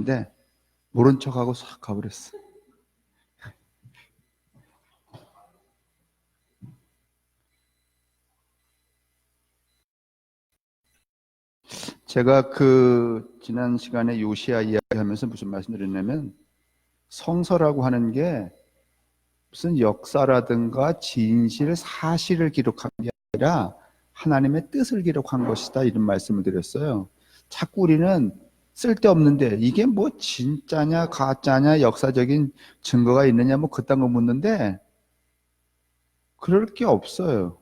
근데 모른 척하고 싹 가버렸어. 제가 지난 시간에 요시야 이야기하면서 무슨 말씀드렸냐면, 성서라고 하는 게 무슨 역사라든가 진실, 사실을 기록한 게 아니라 하나님의 뜻을 기록한 것이다, 이런 말씀을 드렸어요. 자꾸 우리는 쓸데없는데 이게 뭐 진짜냐 가짜냐 역사적인 증거가 있느냐 뭐 그딴 거 묻는데, 그럴 게 없어요.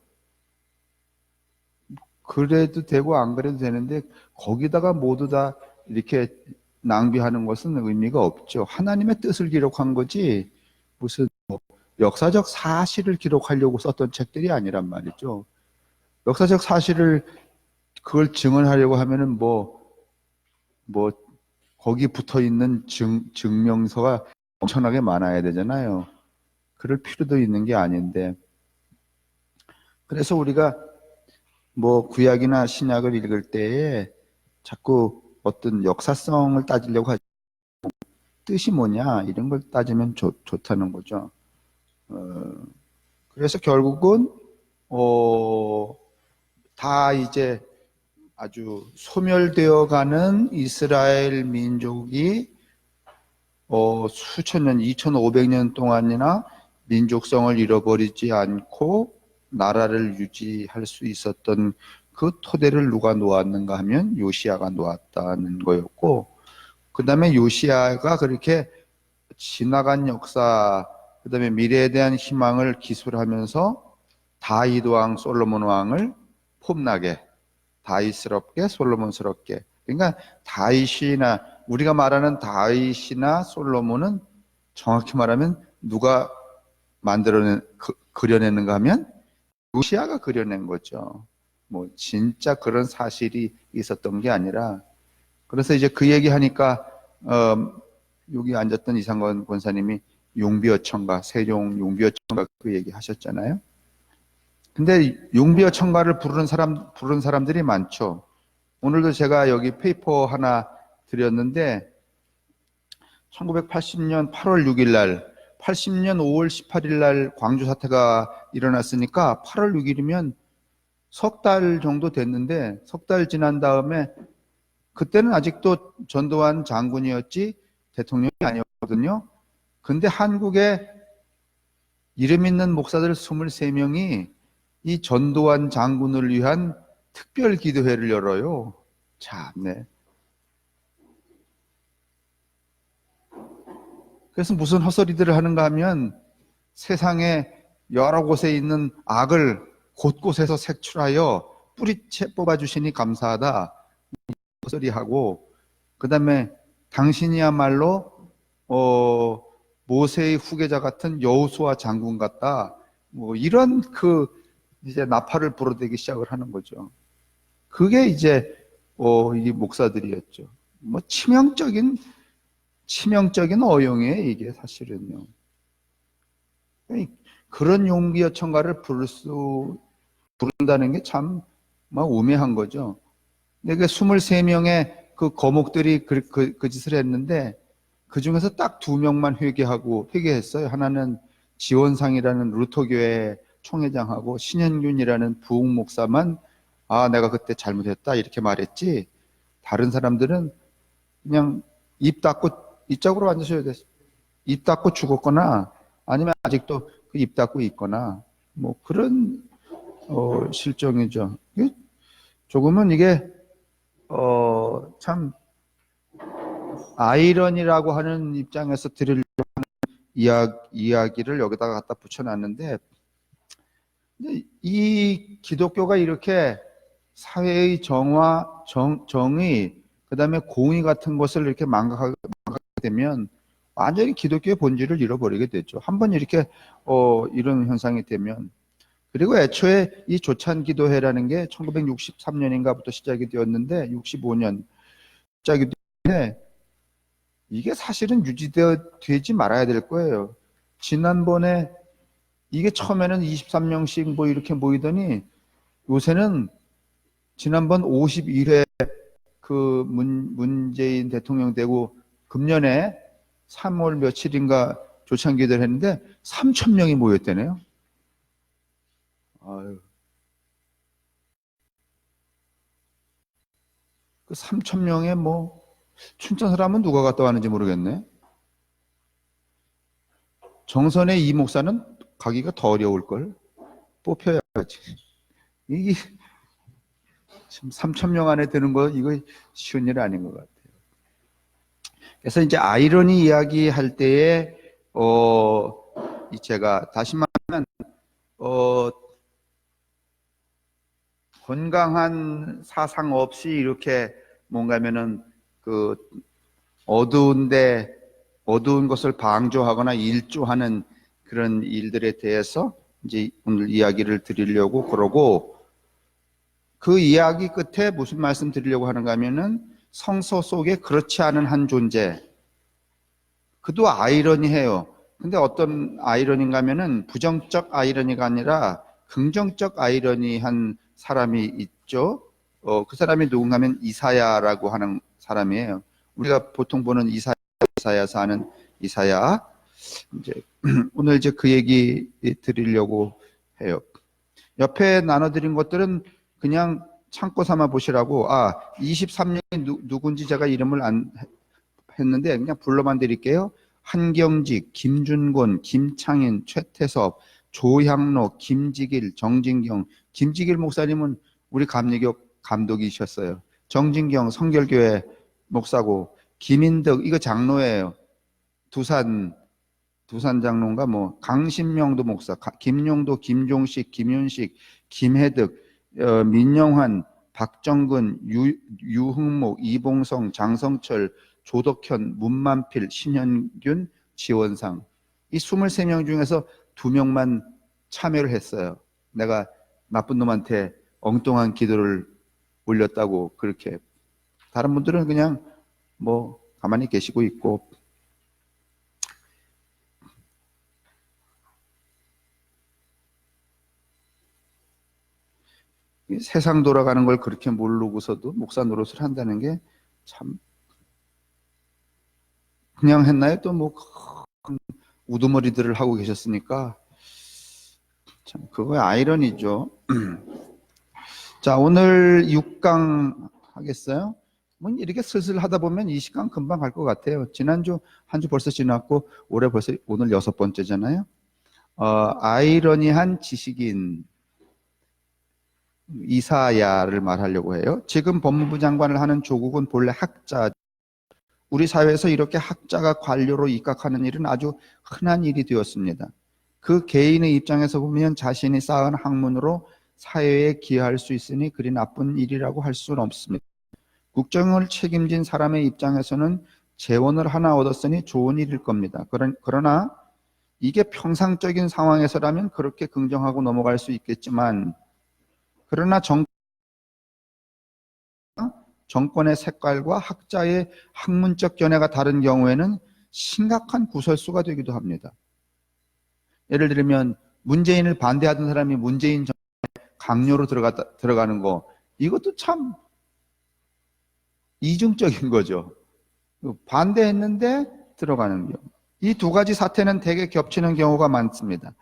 그래도 되고 안 그래도 되는데 거기다가 모두 다 이렇게 낭비하는 것은 의미가 없죠. 하나님의 뜻을 기록한 거지 무슨 역사적 사실을 기록하려고 썼던 책들이 아니란 말이죠. 역사적 사실을 그걸 증언하려고 하면은 뭐 거기 붙어 있는 증명서가 엄청나게 많아야 되잖아요. 그럴 필요도 있는 게 아닌데, 그래서 우리가 뭐 구약이나 신약을 읽을 때에 자꾸 어떤 역사성을 따지려고 하지, 뜻이 뭐냐 이런 걸 따지면 좋다는 거죠. 그래서 결국은 다 이제 아주 소멸되어가는 이스라엘 민족이 수천 년, 2500년 동안이나 민족성을 잃어버리지 않고 나라를 유지할 수 있었던 그 토대를 누가 놓았는가 하면 요시야가 놓았다는 거였고, 그 다음에 요시야가 그렇게 지나간 역사, 그 다음에 미래에 대한 희망을 기술하면서 다윗 왕, 솔로몬 왕을 폼나게, 다윗스럽게, 솔로몬스럽게. 그러니까 다윗이나 우리가 말하는 다윗이나 솔로몬은 정확히 말하면 누가 그려내는가 하면 요시야가 그려낸 거죠. 뭐 진짜 그런 사실이 있었던 게 아니라. 그래서 이제 그 얘기하니까 여기 앉았던 이상건 권사님이 용비어천가, 세종 용비어천가 그 얘기 하셨잖아요. 근데 용비어천가를 부르는 사람들이 많죠. 오늘도 제가 여기 페이퍼 하나 드렸는데 1980년 8월 6일 날, 80년 5월 18일 날 광주 사태가 일어났으니까 8월 6일이면 석 달 정도 됐는데, 석 달 지난 다음에 그때는 아직도 전두환 장군이었지 대통령이 아니었거든요. 근데 한국에 이름 있는 목사들 23명이 이 전두환 장군을 위한 특별 기도회를 열어요. 참네. 그래서 무슨 헛소리들을 하는가 하면 세상에 여러 곳에 있는 악을 곳곳에서 색출하여 뿌리채 뽑아주시니 감사하다, 헛소리하고, 그 다음에 당신이야말로 모세의 후계자 같은 여호수아 장군 같다, 뭐 이런 이제 나팔을 불어대기 시작을 하는 거죠. 그게 이제 이 목사들이었죠. 뭐 치명적인 어용이에요, 이게 사실은요. 그런 용기어천가를 부른다는 게 참 우매한 거죠. 근데 23명의 그 거목들이 그 짓을 했는데, 그 중에서 딱 2명만 회개했어요. 하나는 지원상이라는 루터교회 총회장하고 신현균이라는 부흥 목사만 내가 그때 잘못했다 이렇게 말했지, 다른 사람들은 그냥 입 닫고, 이쪽으로 앉으셔야 돼요. 입 닫고 죽었거나 아니면 아직도 입 닫고 있거나 뭐 그런 실정이죠. 조금은 이게 참 아이러니라고 하는 입장에서 드리려고 하는 이야기를 여기다가 갖다 붙여놨는데, 이 기독교가 이렇게 사회의 정의, 그 다음에 공의 같은 것을 이렇게 망각하게 되면 완전히 기독교의 본질을 잃어버리게 되죠. 한번 이렇게 이런 현상이 되면. 그리고 애초에 이 조찬 기도회라는 게 1963년인가부터 시작이 되었는데 65년 시작이 되는데, 이게 사실은 유지되지 말아야 될 거예요. 지난번에 이게 처음에는 23명씩 뭐 이렇게 모이더니 요새는 지난번 51회 그 문재인 대통령 되고 금년에 3월 며칠인가 조창기들 했는데 3천 명이 모였대네요. 아유. 그 3천 명에 뭐 춘천 사람은 누가 갔다 왔는지 모르겠네. 정선의 이 목사는 가기가 더 어려울걸. 뽑혀야지. 이게 지금 3천 명 안에 드는 거 이거 쉬운 일 아닌 것 같아요. 그래서 이제 아이러니 이야기할 때에 제가 다시 말하면 건강한 사상 없이 이렇게 뭔가면은 그 어두운 것을 방조하거나 일조하는 그런 일들에 대해서 이제 오늘 이야기를 드리려고 그러고, 그 이야기 끝에 무슨 말씀 드리려고 하는가 하면은 성서 속에 그렇지 않은 한 존재, 그도 아이러니해요. 근데 어떤 아이러니인가 하면은 부정적 아이러니가 아니라 긍정적 아이러니한 사람이 있죠. 그 사람이 누군가 하면 이사야라고 하는 사람이에요. 우리가 보통 보는 이사야서 하는 이사야. 이제 오늘 이제 그 얘기 드리려고 해요. 옆에 나눠드린 것들은 그냥 참고 삼아 보시라고. 23년이 누군지 제가 이름을 안 했는데 그냥 불러만 드릴게요. 한경직, 김준곤, 김창인, 최태섭, 조향로, 김지길, 정진경. 김지길 목사님은 우리 감리교 감독이셨어요. 정진경 성결교회 목사고, 김인덕 이거 장로예요. 두산 장로인가 뭐. 강신명도 목사, 김용도, 김종식, 김윤식, 김혜득, 민영환, 박정근, 유흥목, 이봉성, 장성철, 조덕현, 문만필, 신현균, 지원상. 이 23명 중에서 2명만 참여를 했어요. 내가 나쁜 놈한테 엉뚱한 기도를 올렸다고 그렇게. 다른 분들은 그냥 뭐 가만히 계시고 있고. 세상 돌아가는 걸 그렇게 모르고서도 목사 노릇을 한다는 게 참, 그냥 했나요? 또 뭐 우두머리들을 하고 계셨으니까 참 그거의 아이러니죠. 자, 오늘 6강 하겠어요? 뭐 이렇게 슬슬 하다 보면 이 시간 금방 갈 것 같아요. 지난주 한 주 벌써 지났고 올해 벌써 오늘 6번째잖아요. 아이러니한 지식인 이사야를 말하려고 해요. 지금 법무부 장관을 하는 조국은 본래 학자. 우리 사회에서 이렇게 학자가 관료로 입각하는 일은 아주 흔한 일이 되었습니다. 그 개인의 입장에서 보면 자신이 쌓은 학문으로 사회에 기여할 수 있으니 그리 나쁜 일이라고 할 수는 없습니다. 국정을 책임진 사람의 입장에서는 재원을 하나 얻었으니 좋은 일일 겁니다. 그러나 이게 평상적인 상황에서라면 그렇게 긍정하고 넘어갈 수 있겠지만, 그러나 정권의 색깔과 학자의 학문적 견해가 다른 경우에는 심각한 구설수가 되기도 합니다. 예를 들면 문재인을 반대하던 사람이 문재인 정권에 강요로 들어가는 거, 이것도 참 이중적인 거죠. 반대했는데 들어가는 경우. 이 두 가지 사태는 대개 겹치는 경우가 많습니다.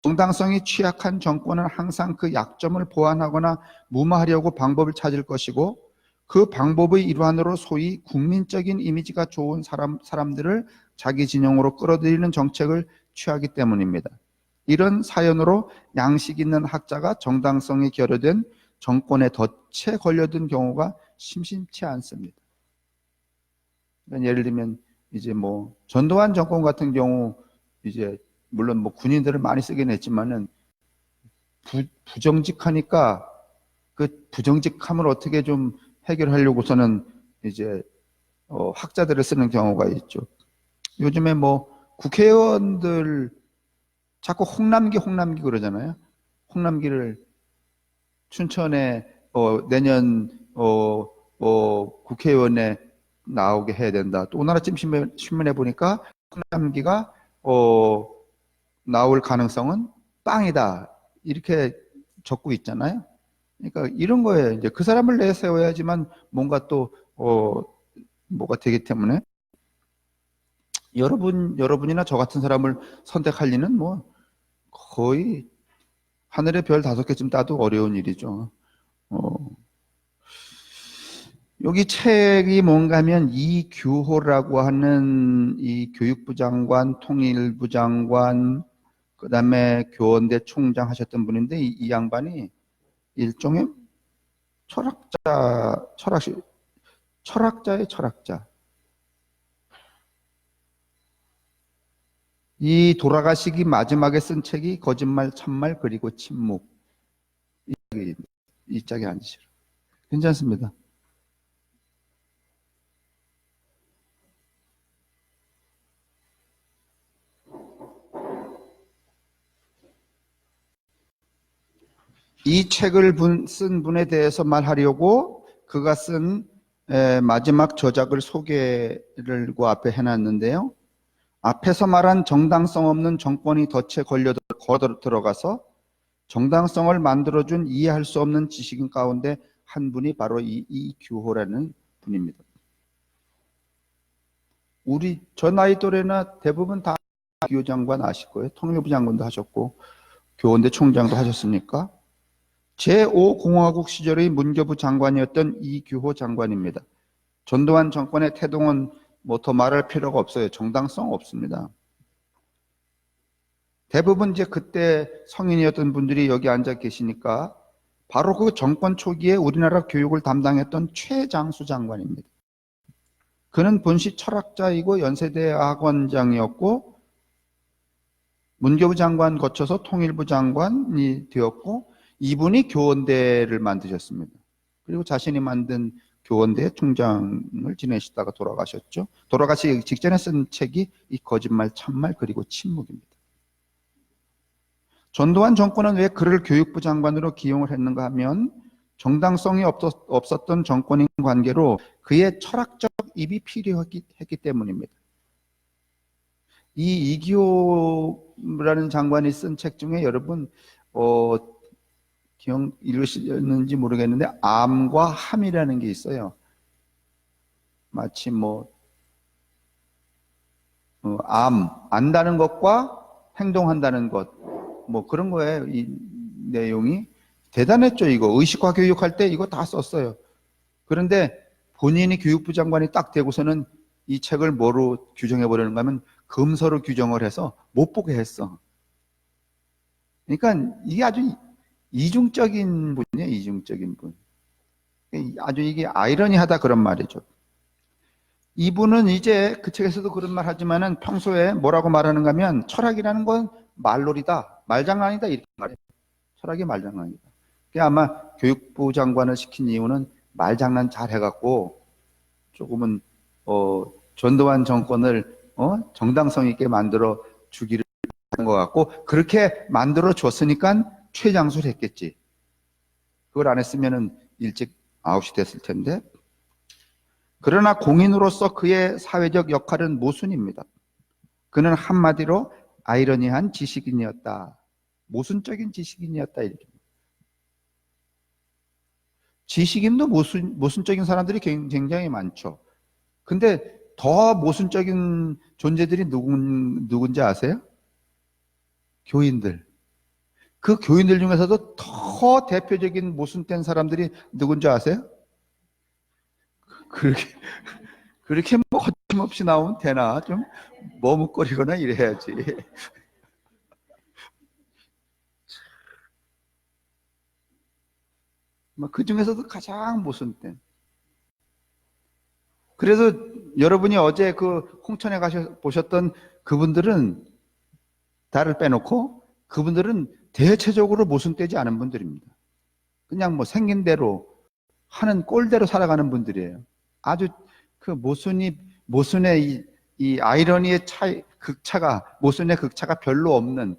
정당성이 취약한 정권은 항상 그 약점을 보완하거나 무마하려고 방법을 찾을 것이고, 그 방법의 일환으로 소위 국민적인 이미지가 좋은 사람들을 자기 진영으로 끌어들이는 정책을 취하기 때문입니다. 이런 사연으로 양식 있는 학자가 정당성이 결여된 정권의 덫에 걸려든 경우가 심심치 않습니다. 예를 들면 이제 뭐 전두환 정권 같은 경우, 이제 물론 뭐 군인들을 많이 쓰긴 했지만은 부정직하니까 그 부정직함을 어떻게 좀 해결하려고서는 이제 학자들을 쓰는 경우가 있죠. 요즘에 뭐 국회의원들 자꾸 홍남기 그러잖아요. 홍남기를 춘천에 내년 국회의원에 나오게 해야 된다. 또 오늘 아침 신문에 보니까 홍남기가 나올 가능성은 빵이다. 이렇게 적고 있잖아요. 그러니까 이런 거에 이제 그 사람을 내세워야지만 뭔가 또 뭐가 되기 때문에, 여러분이나 저 같은 사람을 선택할 리는 뭐 거의 하늘의 별 5개쯤 따도 어려운 일이죠. 여기 책이 뭔가 하면 이규호라고 하는 이 교육부 장관, 통일부 장관, 그 다음에 교원대 총장 하셨던 분인데 이 양반이 일종의 철학자의 철학자. 이 돌아가시기 마지막에 쓴 책이 거짓말, 참말, 그리고 침묵. 이 짝이 아니시죠. 괜찮습니다. 이 책을 쓴 분에 대해서 말하려고 그가 쓴 마지막 저작을 소개를 그 앞에 해놨는데요. 앞에서 말한 정당성 없는 정권이 덫에 걸려 들어가서 정당성을 만들어준 이해할 수 없는 지식인 가운데 한 분이 바로 이규호라는 분입니다. 저 나이 또래나 대부분 다 이규호 장관 아실 거예요. 통일부 장관도 하셨고 교원대 총장도 하셨으니까. 제5공화국 시절의 문교부 장관이었던 이규호 장관입니다. 전두환 정권의 태동은 뭐 더 말할 필요가 없어요. 정당성 없습니다. 대부분 이제 그때 성인이었던 분들이 여기 앉아 계시니까 바로 그 정권 초기에 우리나라 교육을 담당했던 최장수 장관입니다. 그는 본시 철학자이고 연세대 학원장이었고 문교부 장관 거쳐서 통일부 장관이 되었고 이분이 교원대를 만드셨습니다. 그리고 자신이 만든 교원대 총장을 지내시다가 돌아가셨죠. 돌아가시기 직전에 쓴 책이 이 거짓말, 참말, 그리고 침묵입니다. 전두환 정권은 왜 그를 교육부 장관으로 기용을 했는가 하면 정당성이 없었던 정권인 관계로 그의 철학적 입이 필요했기 때문입니다. 이 이기호라는 장관이 쓴 책 중에 여러분 기억 읽으셨는지 모르겠는데 암과 함이라는 게 있어요. 마치 안다는 것과 행동한다는 것 그런 거예요. 이 내용이 대단했죠. 이거 의식화 교육할 때 이거 다 썼어요. 그런데 본인이 교육부 장관이 딱 되고서는 이 책을 뭐로 규정해 버리는가 하면 금서로 규정을 해서 못 보게 했어. 그러니까 이게 아주 이중적인 분이에요. 이중적인 분. 아주 이게 아이러니하다 그런 말이죠. 이분은 이제 그 책에서도 그런 말 하지만은 평소에 뭐라고 말하는가 하면 철학이라는 건 말놀이다, 말장난이다 이렇게 말해요. 철학이 말장난이다. 아마 교육부 장관을 시킨 이유는 말장난 잘 해갖고 조금은 전두환 정권을 정당성 있게 만들어 주기를 한 것 같고 그렇게 만들어 줬으니까 최장수를 했겠지. 그걸 안 했으면은 일찍 아웃이 됐을 텐데. 그러나 공인으로서 그의 사회적 역할은 모순입니다. 그는 한마디로 아이러니한 지식인이었다. 모순적인 지식인이었다. 이렇게. 지식인도 모순적인 사람들이 굉장히 많죠. 근데 더 모순적인 존재들이 누군지 아세요? 교인들. 그 교인들 중에서도 더 대표적인 모순된 사람들이 누군지 아세요? 그렇게 거침없이 나오면 되나? 좀 머뭇거리거나 이래야지. 그 중에서도 가장 모순된. 그래서 여러분이 어제 그 홍천에 보셨던 그분들은 다를 빼놓고 그분들은 대체적으로 모순되지 않은 분들입니다. 그냥 생긴 대로 하는 꼴대로 살아가는 분들이에요. 아주 그 모순의 이 아이러니의 모순의 극차가 별로 없는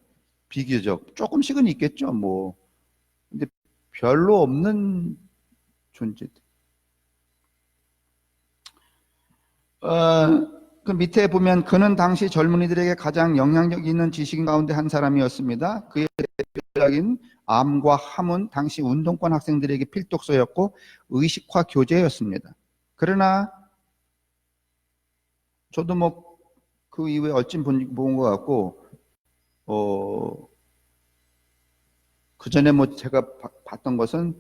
비교적 조금씩은 있겠죠. 근데 별로 없는 존재들. 그 밑에 보면 그는 당시 젊은이들에게 가장 영향력 있는 지식인 가운데 한 사람이었습니다. 그의 대표적인 암과 함은 당시 운동권 학생들에게 필독서였고 의식화 교재였습니다. 그러나 저도 그 이후에 어찌 본 것 같고, 그 전에 뭐 제가 봤던 것은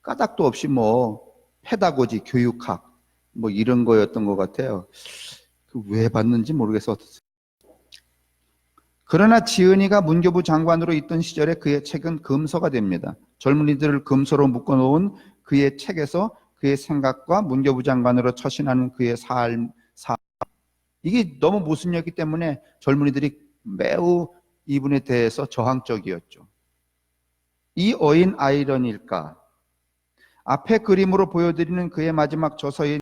까닭도 없이 뭐 페다고지, 교육학, 뭐 이런 거였던 것 같아요. 왜 봤는지 모르겠어. 그러나 지은이가 문교부 장관으로 있던 시절에 그의 책은 금서가 됩니다. 젊은이들을 금서로 묶어놓은 그의 책에서 그의 생각과 문교부 장관으로 처신하는 그의 삶, 이게 너무 모순이었기 때문에 젊은이들이 매우 이분에 대해서 저항적이었죠. 이 어인 아이러니일까? 앞에 그림으로 보여드리는 그의 마지막 저서인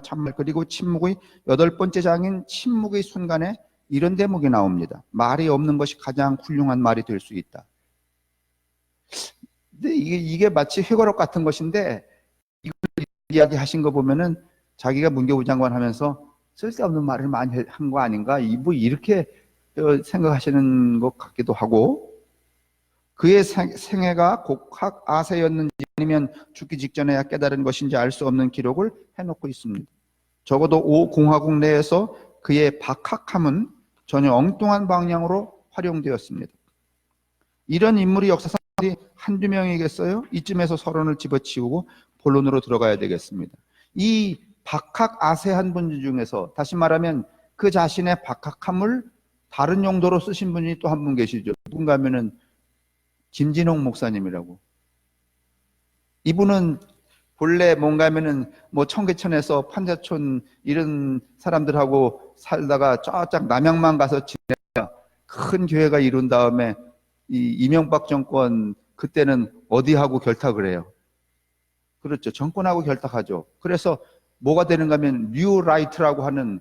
참말 그리고 침묵의 8번째 장인 침묵의 순간에 이런 대목이 나옵니다. 말이 없는 것이 가장 훌륭한 말이 될 수 있다. 근데 이게 마치 회고록 같은 것인데 이걸 이야기하신 거 보면은 자기가 문교부 장관 하면서 쓸데없는 말을 많이 한 거 아닌가? 뭐 이렇게 생각하시는 것 같기도 하고, 그의 생애가 곡학 아세였는지 아니면 죽기 직전에야 깨달은 것인지 알 수 없는 기록을 해놓고 있습니다. 적어도 공화국 내에서 그의 박학함은 전혀 엉뚱한 방향으로 활용되었습니다. 이런 인물이 역사상 한두 명이겠어요? 이쯤에서 서론을 집어치우고 본론으로 들어가야 되겠습니다. 이 박학 아세한 분 중에서 다시 말하면 그 자신의 박학함을 다른 용도로 쓰신 분이 또 한 분 계시죠. 누군가 하면은 김진홍 목사님이라고. 이분은 본래 뭔가 하면은 뭐 청계천에서 판자촌 이런 사람들하고 살다가 쫙쫙 남양만 가서 지내야 큰 교회가 이룬 다음에 이 이명박 정권 그때는 어디하고 결탁을 해요? 그렇죠. 정권하고 결탁하죠. 그래서 뭐가 되는가 하면 뉴라이트라고 하는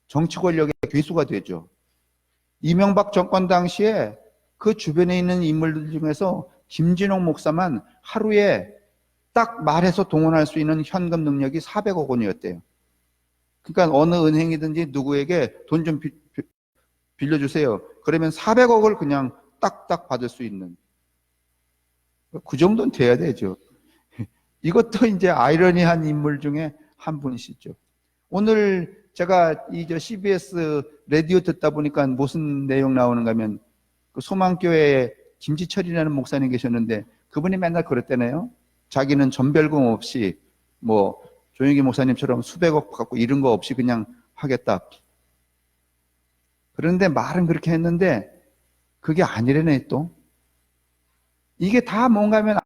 정치 권력의 괴수가 되죠. 이명박 정권 당시에 그 주변에 있는 인물들 중에서 김진홍 목사만 하루에 딱 말해서 동원할 수 있는 현금 능력이 400억 원이었대요. 그러니까 어느 은행이든지 누구에게 돈 좀 빌려주세요. 그러면 400억을 그냥 딱딱 받을 수 있는. 그 정도는 돼야 되죠. 이것도 이제 아이러니한 인물 중에 한 분이시죠. 오늘 제가 CBS 라디오 듣다 보니까 무슨 내용 나오는가 하면 그 소망교회에 김지철이라는 목사님 계셨는데 그분이 맨날 그랬대네요. 자기는 전별금 없이 뭐 조영기 목사님처럼 수백억 갖고 이런 거 없이 그냥 하겠다. 그런데 말은 그렇게 했는데 그게 아니래네 또. 이게 다 뭔가 하면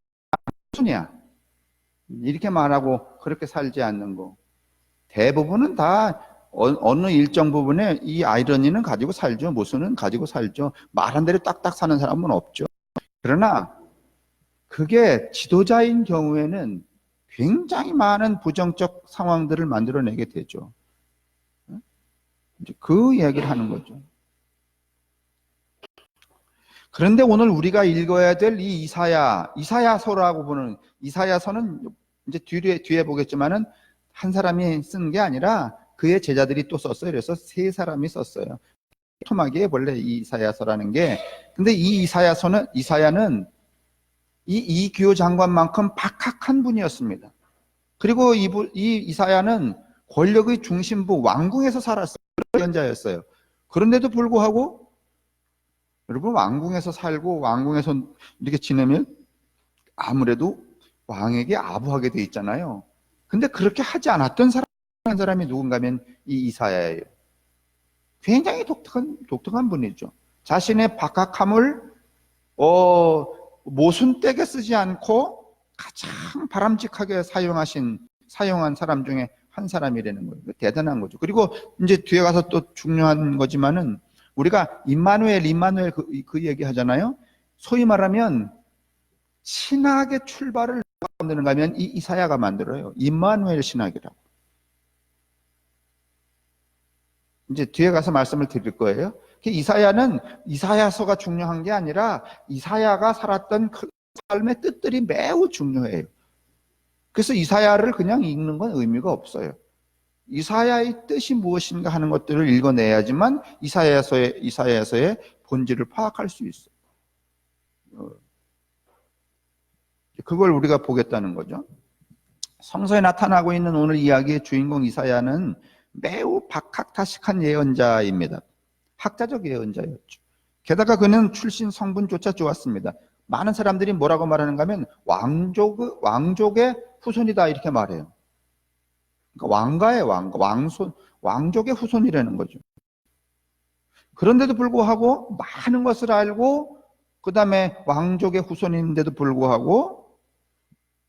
순이야. 이렇게 말하고 그렇게 살지 않는 거. 대부분은 다 어느 일정 부분에 이 아이러니는 가지고 살죠. 모순은 가지고 살죠. 말한 대로 딱딱 사는 사람은 없죠. 그러나 그게 지도자인 경우에는 굉장히 많은 부정적 상황들을 만들어내게 되죠. 이제 그 이야기를 하는 거죠. 그런데 오늘 우리가 읽어야 될 이 이사야서라고 보는 이사야서는 이제 뒤에 보겠지만은 한 사람이 쓴 게 아니라 그의 제자들이 또 썼어요. 그래서 세 사람이 썼어요. 토막이에요, 원래 이 이사야서라는 게. 근데 이 이사야는 이 이규호 장관만큼 박학한 분이었습니다. 그리고 이 이사야는 권력의 중심부 왕궁에서 살았어요. 연자였어요. 그런데도 불구하고 여러분 왕궁에서 살고 왕궁에서 이렇게 지내면 아무래도 왕에게 아부하게 돼 있잖아요. 근데 그렇게 하지 않았던 사람이 누군가 하면 이 이사야예요. 굉장히 독특한 분이죠. 자신의 박학함을 모순되게 쓰지 않고 가장 바람직하게 사용한 사람 중에 한 사람이라는 거예요. 대단한 거죠. 그리고 이제 뒤에 가서 또 중요한 거지만은 우리가 임마누엘 그 얘기 하잖아요. 소위 말하면 신학의 출발을 누가 만드는가 하면 이 이사야가 만들어요. 임마누엘 신학이라고. 이제 뒤에 가서 말씀을 드릴 거예요. 이사야는 이사야서가 중요한 게 아니라 이사야가 살았던 그 삶의 뜻들이 매우 중요해요. 그래서 이사야를 그냥 읽는 건 의미가 없어요. 이사야의 뜻이 무엇인가 하는 것들을 읽어내야지만 이사야서의 본질을 파악할 수 있어요. 그걸 우리가 보겠다는 거죠. 성서에 나타나고 있는 오늘 이야기의 주인공 이사야는 매우 박학다식한 예언자입니다. 학자적 예언자였죠. 게다가 그는 출신 성분조차 좋았습니다. 많은 사람들이 뭐라고 말하는가 하면 왕족의 후손이다 이렇게 말해요. 그러니까 왕가의 왕족의 후손이라는 거죠. 그런데도 불구하고 많은 것을 알고 그 다음에 왕족의 후손인데도 불구하고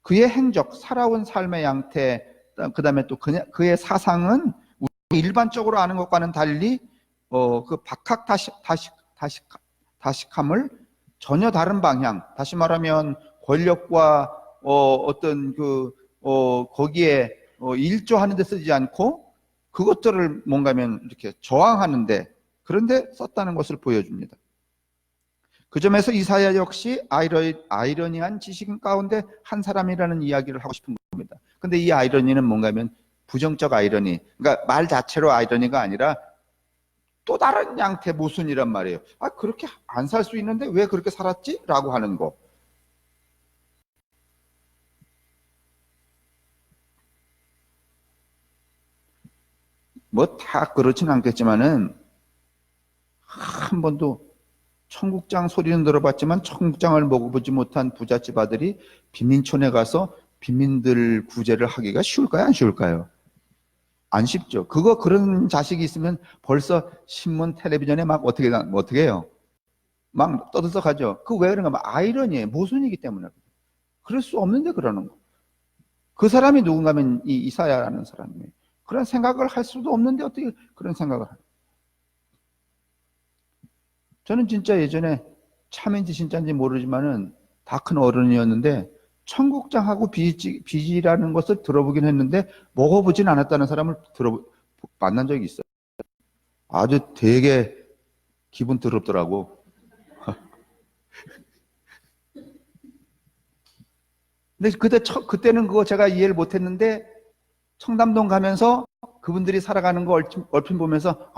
그의 행적, 살아온 삶의 양태, 그 다음에 또 그의 사상은 일반적으로 아는 것과는 달리 그 박학다식함을 전혀 다른 방향, 다시 말하면 권력과 어떤 거기에 일조하는 데 쓰지 않고 그것들을 뭔가면 이렇게 저항하는데 그런데 썼다는 것을 보여줍니다. 그 점에서 이사야 역시 아이러니한 지식 가운데 한 사람이라는 이야기를 하고 싶은 겁니다. 근데 이 아이러니는 뭔가면 부정적 아이러니, 그러니까 말 자체로 아이러니가 아니라 또 다른 양태 모순이란 말이에요. 아, 그렇게 안 살 수 있는데 왜 그렇게 살았지? 라고 하는 거. 뭐 다 그렇진 않겠지만은 한 번도 청국장 소리는 들어봤지만 청국장을 먹어보지 못한 부잣집 아들이 빈민촌에 가서 빈민들 구제를 하기가 쉬울까요? 안 쉬울까요? 안 쉽죠. 그런 자식이 있으면 벌써 신문, 텔레비전에 막 어떻게 해요? 막 떠들썩하죠. 왜 그런가 하면 아이러니에 모순이기 때문에. 그럴 수 없는데 그러는 거. 그 사람이 누군가 하면 이 이사야라는 사람이에요. 그런 생각을 할 수도 없는데 어떻게 그런 생각을 할까요? 저는 진짜 예전에 참인지 진짜인지 모르지만은 다 큰 어른이었는데 청국장하고 비지라는 것을 들어보긴 했는데 먹어보진 않았다는 사람을 만난 적이 있어요. 아주 되게 기분 더럽더라고. 근데 그때는 그거 제가 이해를 못했는데 청담동 가면서 그분들이 살아가는 거 얼핏 보면서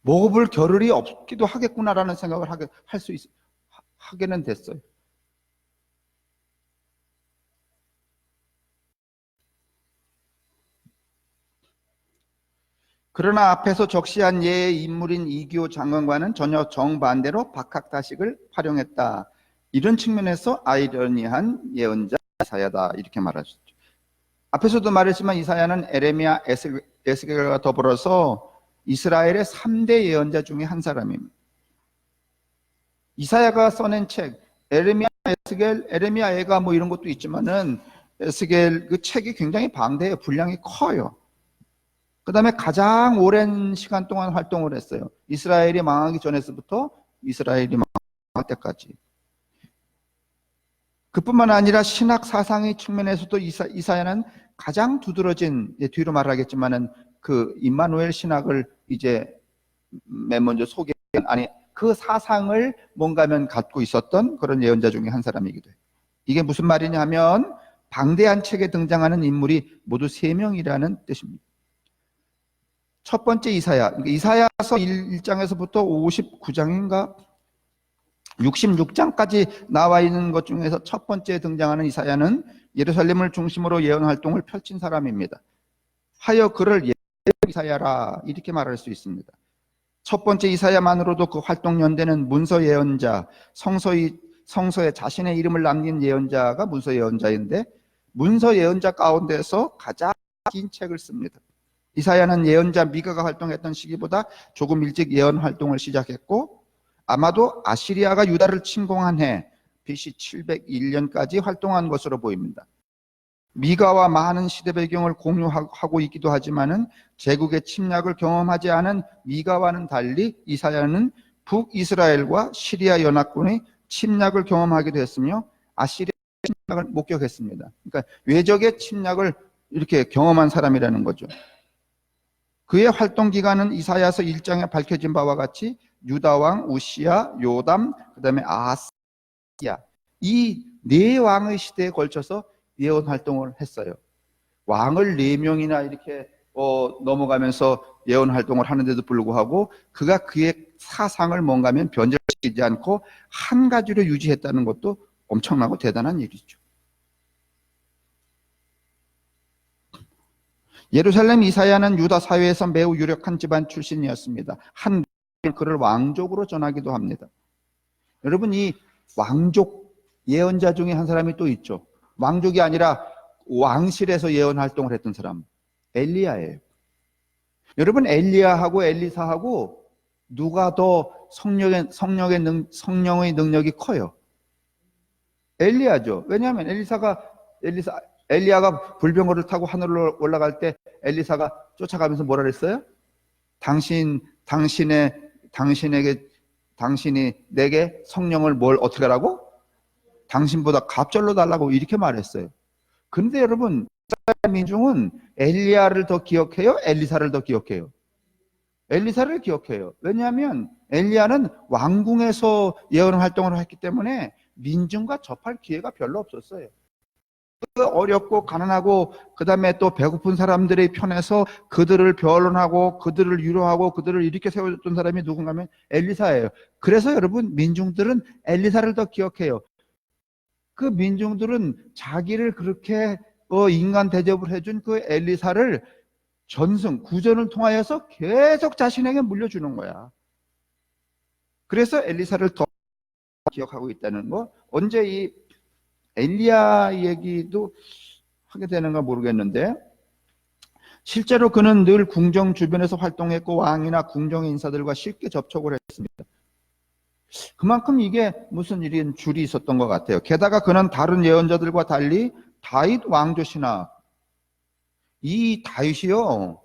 먹어볼 겨를이 없기도 하겠구나라는 생각을 하게는 됐어요. 그러나 앞에서 적시한 예의 인물인 이규호 장관과는 전혀 정반대로 박학다식을 활용했다. 이런 측면에서 아이러니한 예언자 이사야다 이렇게 말하셨죠. 앞에서도 말했지만 이사야는 에레미야, 에스겔과 더불어서 이스라엘의 3대 예언자 중에 한 사람입니다. 이사야가 써낸 책, 에레미야, 에스겔, 에레미야, 에가 뭐 이런 것도 있지만은 에스겔 그 책이 굉장히 방대해요. 분량이 커요. 그 다음에 가장 오랜 시간 동안 활동을 했어요. 이스라엘이 망하기 전에서부터 이스라엘이 망할 때까지. 그뿐만 아니라 신학 사상의 측면에서도 이사야는 가장 두드러진, 뒤로 말하겠지만은 그 임마누엘 신학을 이제 맨 먼저 그 사상을 뭔가면 갖고 있었던 그런 예언자 중에 한 사람이기도 해요. 이게 무슨 말이냐 하면 방대한 책에 등장하는 인물이 모두 3명이라는 뜻입니다. 첫 번째 이사야서 1장에서부터 59장인가 66장까지 나와 있는 것 중에서 첫 번째 등장하는 이사야는 예루살렘을 중심으로 예언 활동을 펼친 사람입니다. 하여 그를 예언 이사야라 이렇게 말할 수 있습니다. 첫 번째 이사야만으로도 그 활동 연대는 문서 예언자, 성서에 자신의 이름을 남긴 예언자가 문서 예언자인데 문서 예언자 가운데서 가장 긴 책을 씁니다. 이사야는 예언자 미가가 활동했던 시기보다 조금 일찍 예언 활동을 시작했고 아마도 아시리아가 유다를 침공한 해 BC 701년까지 활동한 것으로 보입니다. 미가와 많은 시대 배경을 공유하고 있기도 하지만은 제국의 침략을 경험하지 않은 미가와는 달리 이사야는 북이스라엘과 시리아 연합군의 침략을 경험하기도 했으며 아시리아 침략을 목격했습니다. 그러니까 외적의 침략을 이렇게 경험한 사람이라는 거죠. 그의 활동 기간은 이사야서 1장에 밝혀진 바와 같이 유다 왕 우시야, 요담, 그 다음에 아하스야 이 4왕의 시대에 걸쳐서 예언 활동을 했어요. 왕을 4명이나 이렇게 넘어가면서 예언 활동을 하는데도 불구하고 그가 그의 사상을 뭔가면 변절시키지 않고 한 가지로 유지했다는 것도 엄청나고 대단한 일이죠. 예루살렘 이사야는 유다 사회에서 매우 유력한 집안 출신이었습니다. 한 그를 왕족으로 전하기도 합니다. 여러분, 이 왕족 예언자 중에 한 사람이 또 있죠. 왕족이 아니라 왕실에서 예언 활동을 했던 사람, 엘리야예요. 여러분, 엘리야하고 엘리사하고 누가 더 성령의 능력이 커요? 엘리야죠. 왜냐하면 엘리야가 불병거를 타고 하늘로 올라갈 때 엘리사가 쫓아가면서 뭐라 그랬어요? 당신이 내게 성령을 뭘 어떻게 하라고? 당신보다 갑절로 달라고 이렇게 말했어요. 그런데 여러분, 이스라엘 민중은 엘리야를 더 기억해요? 엘리사를 더 기억해요? 엘리사를 기억해요. 왜냐하면 엘리야는 왕궁에서 예언 활동을 했기 때문에 민중과 접할 기회가 별로 없었어요. 어렵고 가난하고 그 다음에 또 배고픈 사람들의 편에서 그들을 변론하고 그들을 위로하고 그들을 이렇게 세워줬던 사람이 누군가 하면 엘리사예요. 그래서 여러분, 민중들은 엘리사를 더 기억해요. 그 민중들은 자기를 그렇게 인간 대접을 해준 그 엘리사를 구전을 통하여서 계속 자신에게 물려주는 거야. 그래서 엘리사를 더 기억하고 있다는 거. 언제 이 엘리야 얘기도 하게 되는가 모르겠는데, 실제로 그는 늘 궁정 주변에서 활동했고 왕이나 궁정의 인사들과 쉽게 접촉을 했습니다. 그만큼 이게 무슨 일인 줄이 있었던 것 같아요. 게다가 그는 다른 예언자들과 달리 다윗 왕조 신학, 이 다윗이요,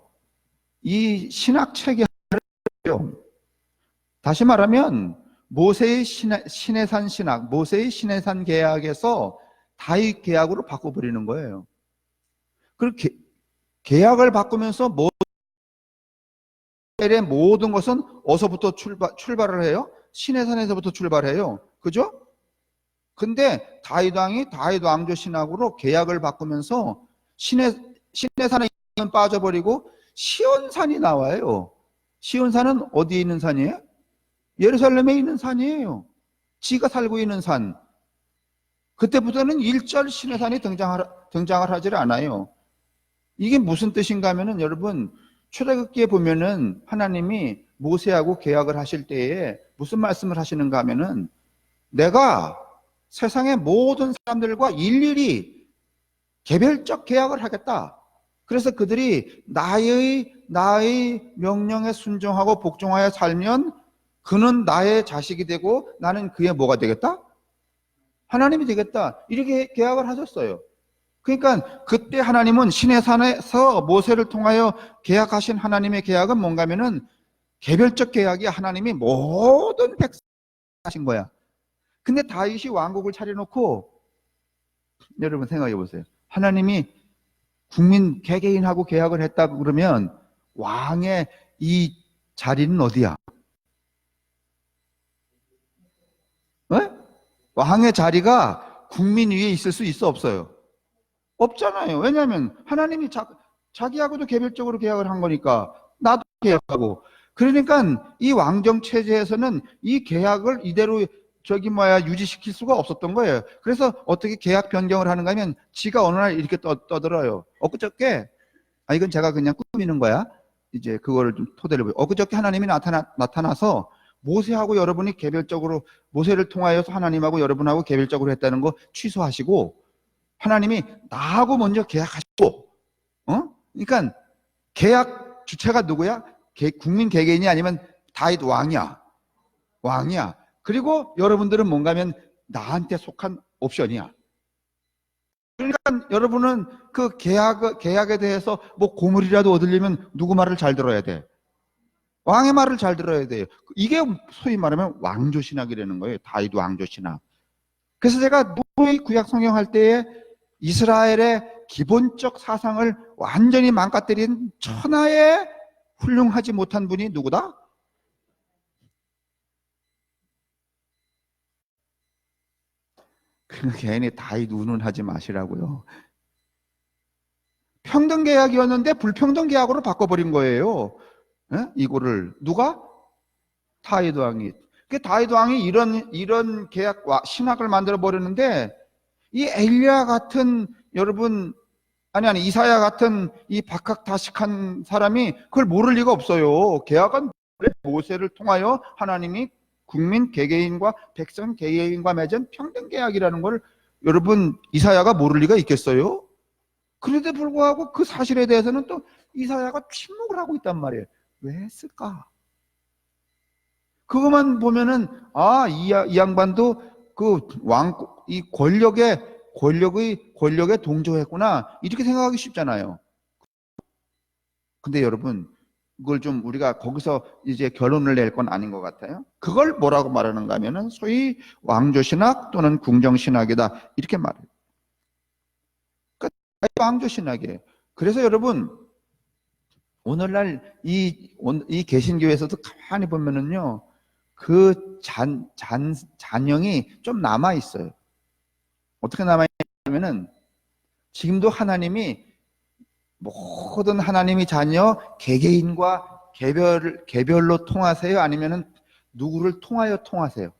이 신학 체계를, 다시 말하면 모세의 시내산 신학, 모세의 시내산 계약에서 다윗 계약으로 바꿔버리는 거예요. 그렇게 계약을 바꾸면서 모든 것은 어디서부터 출발을 해요? 시내산에서부터 출발해요. 그죠? 근데 다윗 왕이 다윗 왕조 신학으로 계약을 바꾸면서 시내산에 빠져버리고 시온산이 나와요. 시온산은 어디에 있는 산이에요? 예루살렘에 있는 산이에요. 지가 살고 있는 산. 그때부터는 일절 시내산이 등장을 하질 않아요. 이게 무슨 뜻인가 하면은, 여러분, 출애굽기에 보면은 하나님이 모세하고 계약을 하실 때에 무슨 말씀을 하시는가 하면은, 내가 세상의 모든 사람들과 일일이 개별적 계약을 하겠다. 그래서 그들이 나의 명령에 순종하고 복종하여 살면 그는 나의 자식이 되고 나는 그의 뭐가 되겠다? 하나님이 되겠다. 이렇게 계약을 하셨어요. 그러니까 그때 하나님은 시내산에서 모세를 통하여 계약하신 하나님의 계약은 뭔가 하면은 개별적 계약이 하나님이 모든 백성 하신 거야. 근데 다윗이 왕국을 차려놓고, 여러분 생각해 보세요. 하나님이 국민 개개인하고 계약을 했다고 그러면 왕의 이 자리는 어디야? 네? 왕의 자리가 국민 위에 있을 수 있어, 없어요? 없잖아요. 왜냐하면 하나님이 자기하고도 개별적으로 계약을 한 거니까, 나도 계약하고. 그러니까 이 왕정 체제에서는 이 계약을 이대로 유지시킬 수가 없었던 거예요. 그래서 어떻게 계약 변경을 하는가 하면 지가 어느 날 이렇게 떠들어요. 엊그저께, 이건 제가 그냥 꾸미는 거야. 이제 그거를 좀 토대로 보여. 엊그저께 하나님이 나타나서 모세하고 여러분이 개별적으로, 모세를 통하여서 하나님하고 여러분하고 개별적으로 했다는 거 취소하시고, 하나님이 나하고 먼저 계약하시고, 그러니까 계약 주체가 누구야? 국민 개개인이 아니면 다윗 왕이야. 그리고 여러분들은 뭔가 하면 나한테 속한 옵션이야. 그러니까 여러분은 그 계약에 대해서 뭐 고물이라도 얻으려면 누구 말을 잘 들어야 돼? 왕의 말을 잘 들어야 돼요. 이게 소위 말하면 왕조신학이라는 거예요. 다윗 왕조신학. 그래서 제가 노예 구약 성경 할 때에 이스라엘의 기본적 사상을 완전히 망가뜨린 천하의 훌륭하지 못한 분이 누구다? 그러니까 괜히 다윗 운운하지 마시라고요. 평등계약이었는데 불평등계약으로 바꿔버린 거예요. 이거를 누가? 다윗 왕이. 다윗 왕이 이런 계약 신학을 만들어 버렸는데, 이 엘리야 같은, 여러분, 아니, 이사야 같은 이 박학다식한 사람이 그걸 모를 리가 없어요. 계약은 모세를 통하여 하나님이 국민 개개인과 백성 개개인과 맺은 평등 계약이라는 걸 여러분 이사야가 모를 리가 있겠어요? 그런데 불구하고 그 사실에 대해서는 또 이사야가 침묵을 하고 있단 말이에요. 왜 했을까? 그것만 보면은 이 양반도 그 이 권력에 동조했구나 이렇게 생각하기 쉽잖아요. 근데 여러분 그걸 좀 우리가 거기서 이제 결론을 낼 건 아닌 것 같아요. 그걸 뭐라고 말하는가 하면은 소위 왕조신학 또는 궁정신학이다 이렇게 말해요. 그러니까 왕조신학이에요. 그래서 여러분 오늘날 이 개신교에서도 가만히 보면은요 그 잔영이 좀 남아 있어요. 어떻게 남아 있냐면은 지금도 하나님이 모든 하나님이 자녀 개개인과 개별로 통하세요? 아니면은 누구를 통하여 통하세요?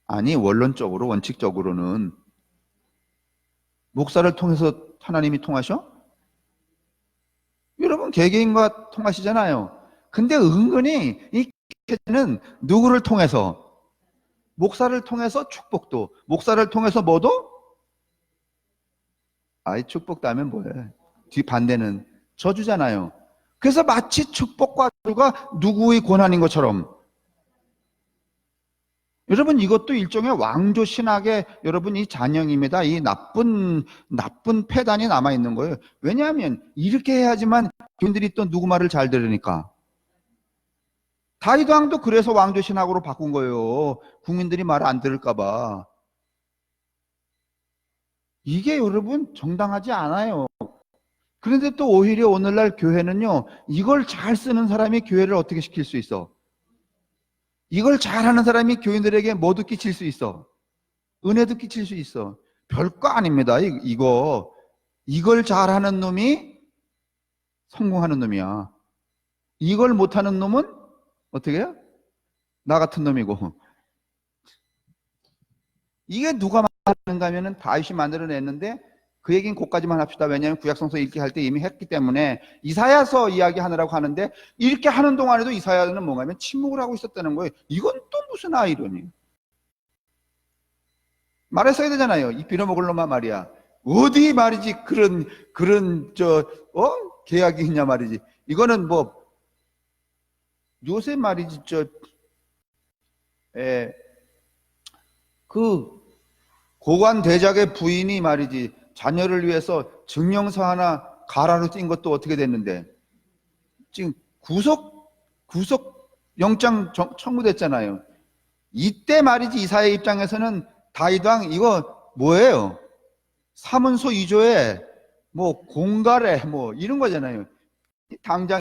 아니, 원론적으로, 원칙적으로는 목사를 통해서 하나님이 통하셔? 여러분, 개개인과 통하시잖아요. 근데 은근히 이 교회는 누구를 통해서? 목사를 통해서 축복도, 목사를 통해서 뭐도? 축복도 하면 뭐예요? 뒤 반대는 저주잖아요. 그래서 마치 축복과 저주가 누구의 권한인 것처럼 여러분 이것도 일종의 왕조 신학의 여러분 이 잔영입니다. 이 나쁜 패단이 남아 있는 거예요. 왜냐하면 이렇게 해야지만 국민들이 또 누구 말을 잘 들으니까. 다윗 왕도 그래서 왕조 신학으로 바꾼 거예요. 국민들이 말 안 들을까 봐. 이게 여러분 정당하지 않아요. 그런데 또 오히려 오늘날 교회는요. 이걸 잘 쓰는 사람이 교회를 어떻게 시킬 수 있어? 이걸 잘하는 사람이 교인들에게 뭐도 끼칠 수 있어? 은혜도 끼칠 수 있어. 별거 아닙니다. 이걸 잘하는 놈이 성공하는 놈이야. 이걸 못하는 놈은 어떻게 해요? 나 같은 놈이고. 이게 누가 만드는가 하면은 다윗이 만들어냈는데 그 얘기는 그까지만 합시다. 왜냐하면 구약성서 읽기 할 때 이미 했기 때문에 이사야서 이야기하느라고 하는데 이렇게 하는 동안에도 이사야는 뭔가 하면 침묵을 하고 있었다는 거예요. 이건 또 무슨 아이러니? 말했어야 되잖아요. 이 빌어먹을 놈아 말이야. 어디 말이지 그런 계약이 있냐 말이지. 이거는 뭐 요새 말이지 그 고관 대작의 부인이 말이지 자녀를 위해서 증명서 하나 가라로 띈 것도 어떻게 됐는데 지금 구속 영장 청구됐잖아요. 이때 말이지 이사의 입장에서는 다윗 왕 이거 뭐예요? 사문서 2조에 뭐 공갈에 뭐 이런 거잖아요. 당장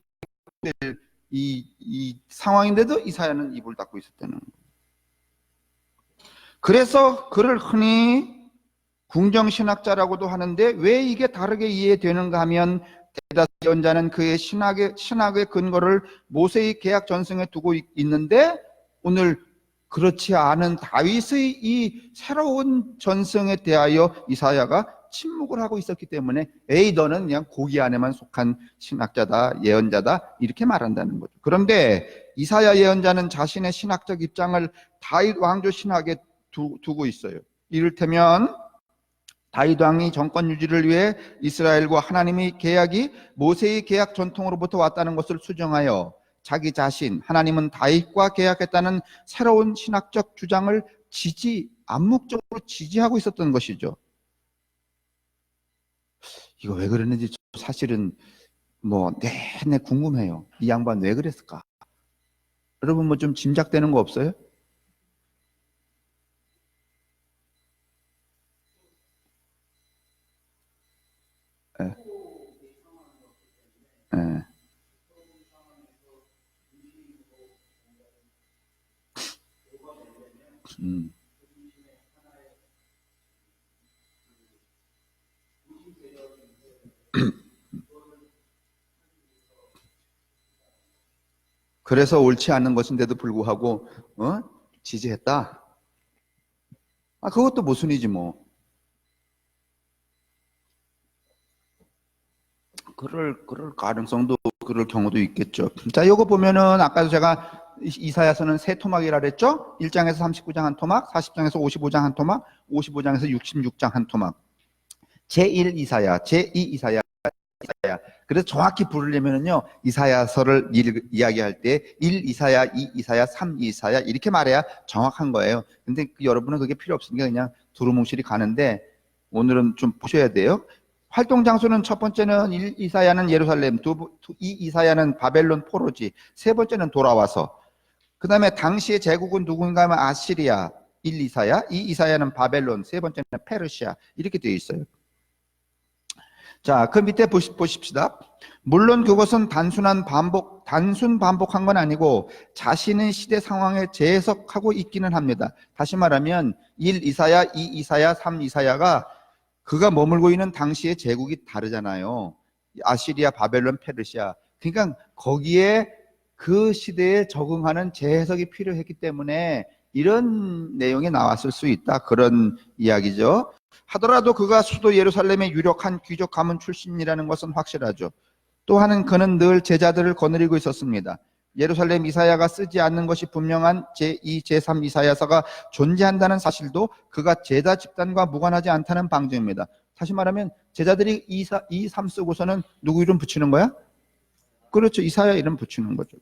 이 상황인데도 이사야는 입을 닫고 있었다는 거예요. 그래서 그를 흔히 궁정신학자라고도 하는데 왜 이게 다르게 이해되는가 하면 대다수 연자는 그의 신학의 근거를 모세의 계약 전승에 두고 있는데 오늘 그렇지 않은 다윗의 이 새로운 전승에 대하여 이사야가 침묵을 하고 있었기 때문에 너는 그냥 고기 안에만 속한 신학자다, 예언자다 이렇게 말한다는 거죠. 그런데 이사야 예언자는 자신의 신학적 입장을 다윗 왕조 신학에 두고 있어요. 이를테면 다윗 왕이 정권 유지를 위해 이스라엘과 하나님의 계약이 모세의 계약 전통으로부터 왔다는 것을 수정하여 자기 자신 하나님은 다윗과 계약했다는 새로운 신학적 주장을 암묵적으로 지지하고 있었던 것이죠. 이거 왜 그랬는지 사실은 뭐 내내 궁금해요. 이 양반 왜 그랬을까? 여러분 뭐 좀 짐작되는 거 없어요? 예. 예. 음. 그래서 옳지 않은 것인데도 불구하고 지지했다. 그것도 모순이지 뭐. 그럴 가능성도, 그럴 경우도 있겠죠. 자, 요거 보면은, 아까도 제가 이사야서는 세 토막이라 그랬죠? 1장에서 39장 한 토막, 40장에서 55장 한 토막, 55장에서 66장 한 토막. 제1 이사야, 제2 이사야. 그래서 정확히 부르려면은요, 이사야서를 이야기할 때 1 이사야, 2 이사야, 3 이사야 이렇게 말해야 정확한 거예요. 근데 여러분은 그게 필요 없으니까 그냥 두루뭉실이 가는데, 오늘은 좀 보셔야 돼요. 활동 장소는 첫 번째는 1 이사야는 예루살렘, 2 이사야는 바벨론 포로지, 세 번째는 돌아와서. 그 다음에 당시의 제국은 누군가 하면 아시리아, 1 이사야, 2 이사야는 바벨론, 세 번째는 페르시아 이렇게 되어 있어요. 자, 그 밑에 보십시다. 물론 그것은 단순 반복한 건 아니고 자신의 시대 상황에 재해석하고 있기는 합니다. 다시 말하면 1 이사야, 2 이사야, 3 이사야가 그가 머물고 있는 당시의 제국이 다르잖아요. 아시리아, 바벨론, 페르시아. 그러니까 거기에 그 시대에 적응하는 재해석이 필요했기 때문에 이런 내용이 나왔을 수 있다. 그런 이야기죠. 하더라도 그가 수도 예루살렘의 유력한 귀족 가문 출신이라는 것은 확실하죠. 또한 그는 늘 제자들을 거느리고 있었습니다. 예루살렘 이사야가 쓰지 않는 것이 분명한 제2, 제3 이사야서가 존재한다는 사실도 그가 제자 집단과 무관하지 않다는 방증입니다. 다시 말하면 제자들이 2, 3 쓰고서는 누구 이름 붙이는 거야? 그렇죠. 이사야 이름 붙이는 거죠.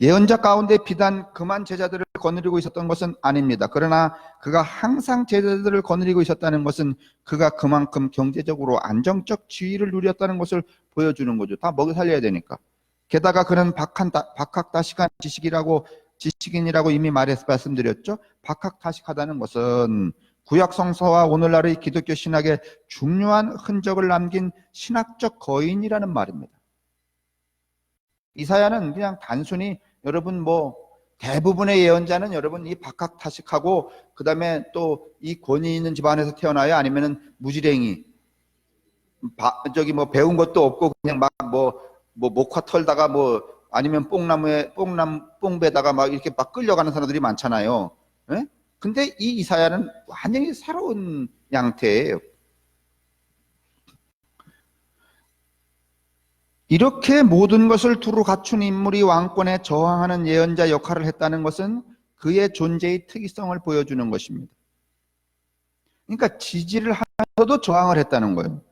예언자 가운데 비단 그만 제자들을 거느리고 있었던 것은 아닙니다. 그러나 그가 항상 제자들을 거느리고 있었다는 것은 그가 그만큼 경제적으로 안정적 지위를 누렸다는 것을 보여주는 거죠. 다 먹여 살려야 되니까. 게다가 그는 박학다식한 지식인이라고 이미 말씀드렸죠. 박학다식하다는 것은 구약 성서와 오늘날의 기독교 신학에 중요한 흔적을 남긴 신학적 거인이라는 말입니다. 이사야는 그냥 단순히 여러분 대부분의 예언자는 여러분 이 박학다식하고 그 다음에 또 이 권위 있는 집안에서 태어나요? 아니면은 무지랭이 배운 것도 없고 그냥 목화 털다가 아니면 뽕배다가 이렇게 끌려가는 사람들이 많잖아요. 예? 근데 이 이사야는 완전히 새로운 양태예요. 이렇게 모든 것을 두루 갖춘 인물이 왕권에 저항하는 예언자 역할을 했다는 것은 그의 존재의 특이성을 보여주는 것입니다. 그러니까 지지를 하면서도 저항을 했다는 거예요.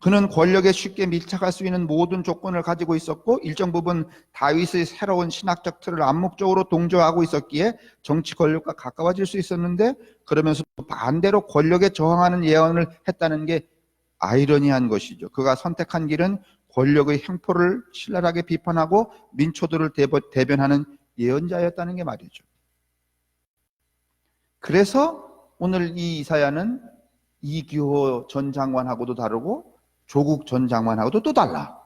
그는 권력에 쉽게 밀착할 수 있는 모든 조건을 가지고 있었고 일정 부분 다윗의 새로운 신학적 틀을 암묵적으로 동조하고 있었기에 정치 권력과 가까워질 수 있었는데 그러면서 반대로 권력에 저항하는 예언을 했다는 게 아이러니한 것이죠. 그가 선택한 길은 권력의 행포를 신랄하게 비판하고 민초들을 대변하는 예언자였다는 게 말이죠. 그래서 오늘 이 이사야는 이규호 전 장관하고도 다르고 조국 전 장관하고도 또 달라.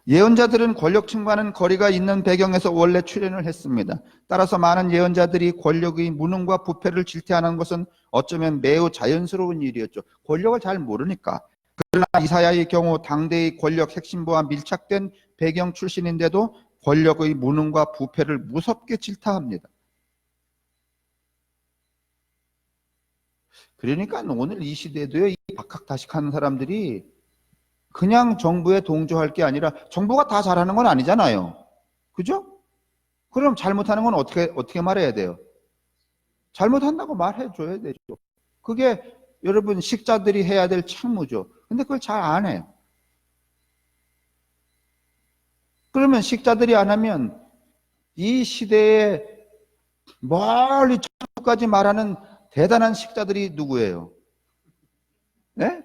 예언자들은 권력층과는 거리가 있는 배경에서 원래 출현을 했습니다. 따라서 많은 예언자들이 권력의 무능과 부패를 질타하는 것은 어쩌면 매우 자연스러운 일이었죠. 권력을 잘 모르니까. 그러나 이사야의 경우 당대의 권력 핵심부와 밀착된 배경 출신인데도 권력의 무능과 부패를 무섭게 질타합니다. 그러니까 오늘 이 시대에도요, 이 박학다식하는 사람들이 그냥 정부에 동조할 게 아니라 정부가 다 잘하는 건 아니잖아요. 그죠? 그럼 잘못하는 건 어떻게 말해야 돼요? 잘못한다고 말해줘야 되죠. 그게 여러분 식자들이 해야 될 책무죠. 근데 그걸 잘 안 해요. 그러면 식자들이 안 하면 이 시대에 멀리 천국까지 말하는 대단한 식자들이 누구예요? 네?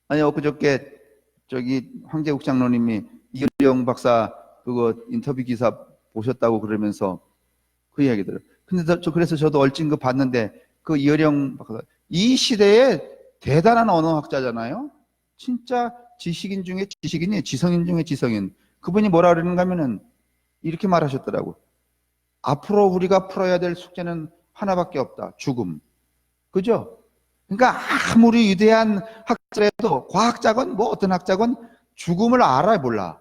아니 엊그저께 황재욱 장로님이 이어령 박사 그거 인터뷰 기사 보셨다고 그러면서 그 이야기들을. 근데 그래서 저도 얼찐 거 봤는데 그 이어령 박사 이 시대에 대단한 언어학자잖아요. 진짜 지식인 중에 지식인이에요. 지성인 중에 지성인. 그분이 뭐라 그러는가 하면은 이렇게 말하셨더라고. 앞으로 우리가 풀어야 될 숙제는 하나밖에 없다. 죽음. 그죠? 그러니까 아무리 위대한 학자라도 과학자건 어떤 학자건 죽음을 알아야 몰라.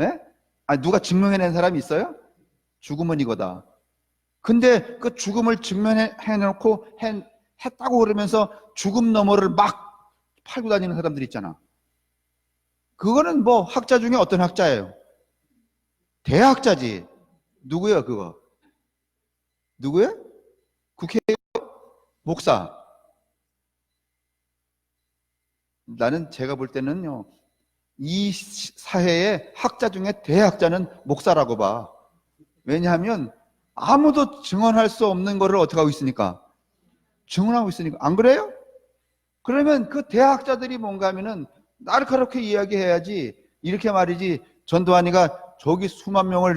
예? 아니, 누가 증명해낸 사람이 있어요? 죽음은 이거다. 근데 그 죽음을 해놓고 했다고 그러면서 죽음 너머를 막 팔고 다니는 사람들 있잖아. 그거는 뭐 학자 중에 어떤 학자예요? 대학자지. 누구야 그거? 누구야? 국회의원? 목사. 나는 제가 볼 때는요, 이 사회의 학자 중에 대학자는 목사라고 봐. 왜냐하면 아무도 증언할 수 없는 거를 어떻게 하고 있으니까? 증언하고 있으니까. 안 그래요? 그러면 그 대학자들이 뭔가 하면은 날카롭게 이야기해야지. 이렇게 말이지. 전두환이가 저기 수만 명을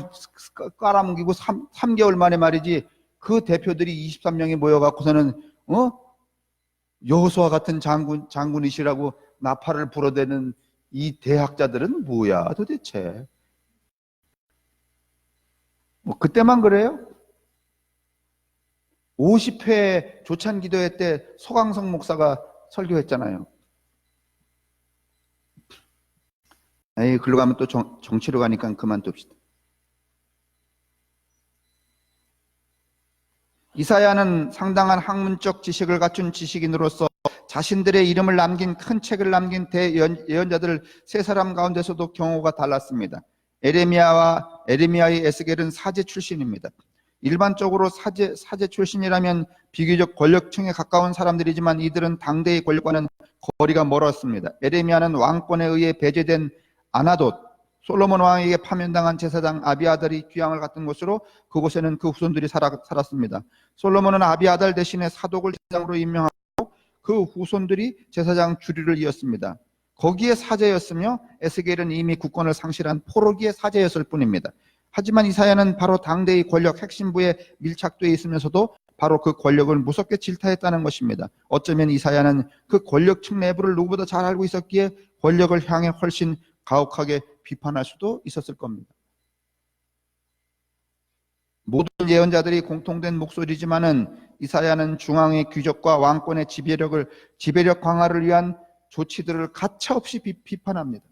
깔아뭉기고 3개월 만에 말이지. 그 대표들이 23명이 모여갖고서는 여호수아 같은 장군이시라고 나팔을 불어대는 이 대학자들은 뭐야 도대체? 뭐 그때만 그래요? 50회 조찬기도회 때 소강성 목사가 설교했잖아요. 에이, 글로 가면 또 정치로 가니까 그만둡시다. 이사야는 상당한 학문적 지식을 갖춘 지식인으로서 자신들의 이름을 남긴 큰 책을 남긴 대예언자들 세 사람 가운데서도 경우가 달랐습니다. 에레미야의 에스겔은 사제 출신입니다. 일반적으로 사제 출신이라면 비교적 권력층에 가까운 사람들이지만 이들은 당대의 권력과는 거리가 멀었습니다. 에레미야는 왕권에 의해 배제된 아나돗, 솔로몬 왕에게 파면당한 제사장 아비아달이 귀향을 갔던 곳으로 그곳에는 그 후손들이 살았습니다. 솔로몬은 아비아달 대신에 사독을 제사장으로 임명하고 그 후손들이 제사장 주류를 이었습니다. 거기에 사제였으며 에스겔은 이미 국권을 상실한 포로기의 사제였을 뿐입니다. 하지만 이사야는 바로 당대의 권력 핵심부에 밀착되어 있으면서도 바로 그 권력을 무섭게 질타했다는 것입니다. 어쩌면 이사야는 그 권력층 내부를 누구보다 잘 알고 있었기에 권력을 향해 훨씬 가혹하게 비판할 수도 있었을 겁니다. 모든 예언자들이 공통된 목소리지만은 이사야는 중앙의 귀족과 왕권의 지배력 강화를 위한 조치들을 가차없이 비판합니다.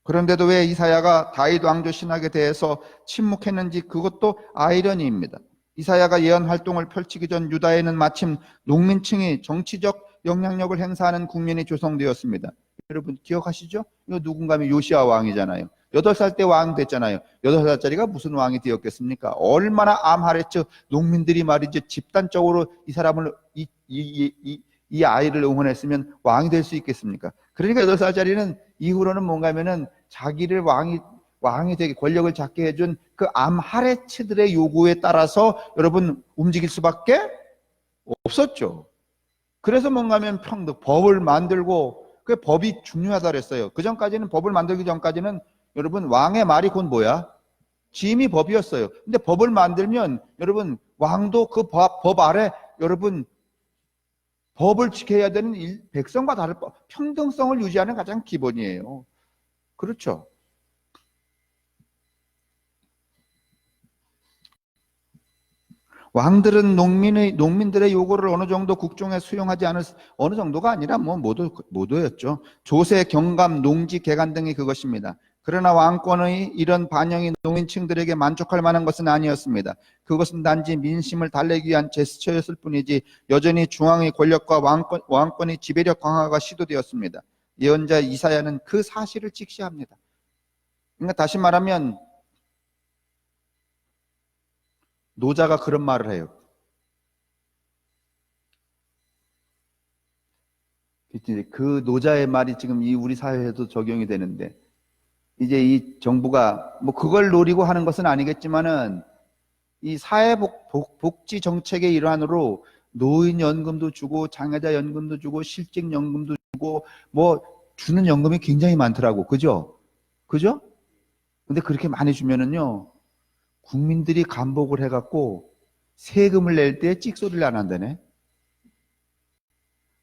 그런데도 왜 이사야가 다윗 왕조 신학에 대해서 침묵했는지 그것도 아이러니입니다. 이사야가 예언 활동을 펼치기 전 유다에는 마침 농민층이 정치적 영향력을 행사하는 국면이 조성되었습니다. 여러분 기억하시죠? 이거 누군가 하면 요시야 왕이잖아요. 8살 때 왕 됐잖아요. 8살짜리가 무슨 왕이 되었겠습니까? 얼마나 암하랬죠. 농민들이 말이죠. 집단적으로 이 사람을 이 아이를 응원했으면 왕이 될 수 있겠습니까? 그러니까 8살짜리는 이후로는 뭔가 하면은 자기를 왕이 되게 권력을 잡게 해준 그 암하레츠들의 요구에 따라서 여러분 움직일 수밖에 없었죠. 그래서 뭔가 하면 법을 만들고 그 법이 중요하다 그랬어요. 그 전까지는 법을 만들기 전까지는 여러분 왕의 말이 곧 뭐야? 짐이 법이었어요. 근데 법을 만들면 여러분 왕도 그 법 아래 여러분 법을 지켜야 되는 백성과 다를 평등성을 유지하는 가장 기본이에요. 그렇죠. 왕들은 농민들의 요구를 어느 정도 국정에 수용하지 않을 어느 정도가 아니라 뭐 모두였죠. 조세, 경감, 농지, 개간 등이 그것입니다. 그러나 왕권의 이런 반영이 농민층들에게 만족할 만한 것은 아니었습니다. 그것은 단지 민심을 달래기 위한 제스처였을 뿐이지 여전히 중앙의 권력과 왕권의 지배력 강화가 시도되었습니다. 예언자 이사야는 그 사실을 직시합니다. 그러니까 다시 말하면 노자가 그런 말을 해요. 그 노자의 말이 지금 이 우리 사회에도 적용이 되는데 이제 이 정부가 뭐 그걸 노리고 하는 것은 아니겠지만은 이 사회복지 정책의 일환으로 노인연금도 주고 장애자 연금도 주고 실직연금도 주고 뭐 주는 연금이 굉장히 많더라고. 그죠? 그죠? 근데 그렇게 많이 주면은요 국민들이 감복을 해갖고 세금을 낼 때 찍소리를 안 한다네.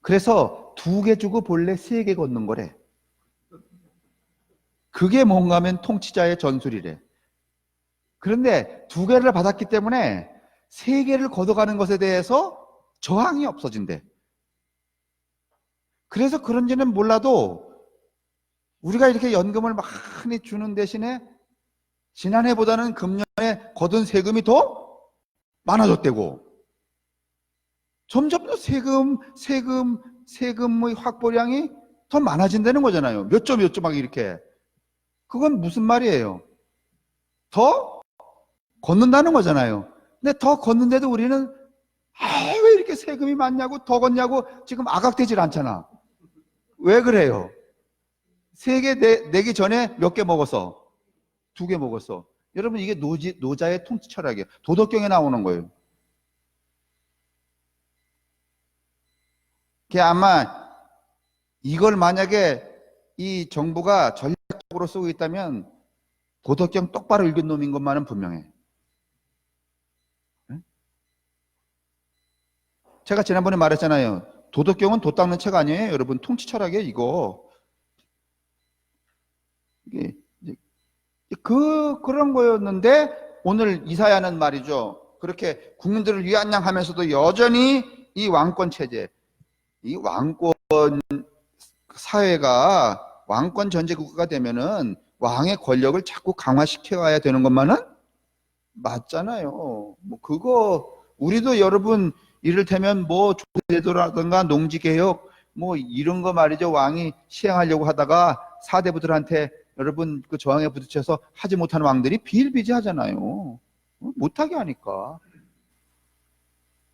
그래서 2개 주고 본래 3개 걷는 거래. 그게 뭔가 하면 통치자의 전술이래. 그런데 2개를 받았기 때문에 3개를 걷어가는 것에 대해서 저항이 없어진대. 그래서 그런지는 몰라도 우리가 이렇게 연금을 많이 주는 대신에 지난해보다는 금년에 거둔 세금이 더 많아졌대고, 점점 더 세금의 확보량이 더 많아진다는 거잖아요. 몇 조 막 이렇게. 그건 무슨 말이에요? 더 걷는다는 거잖아요. 근데 더 걷는데도 우리는 왜 이렇게 세금이 많냐고, 더 걷냐고 지금 아각되질 않잖아. 왜 그래요? 3개 내기 전에 몇 개 먹었어? 2개 먹었어. 여러분, 이게 노자의 통치 철학이에요. 도덕경에 나오는 거예요. 그게 아마 이걸 만약에 이 정부가 전략적으로 쓰고 있다면 도덕경 똑바로 읽은 놈인 것만은 분명해. 제가 지난번에 말했잖아요. 도덕경은 도 닦는 책 아니에요. 여러분, 통치 철학이에요, 이거. 이게 그런 거였는데 오늘 이사야는 말이죠. 그렇게 국민들을 위안양하면서도 여전히 이 왕권 체제, 이 왕권 사회가 왕권 전제 국가가 되면은 왕의 권력을 자꾸 강화시켜야 되는 것만은 맞잖아요. 뭐 그거 우리도 여러분 이를테면 뭐 조제도라든가 농지개혁 뭐 이런 거 말이죠. 왕이 시행하려고 하다가 사대부들한테 여러분 그 저항에 부딪혀서 하지 못하는 왕들이 비일비재하잖아요. 못하게 하니까.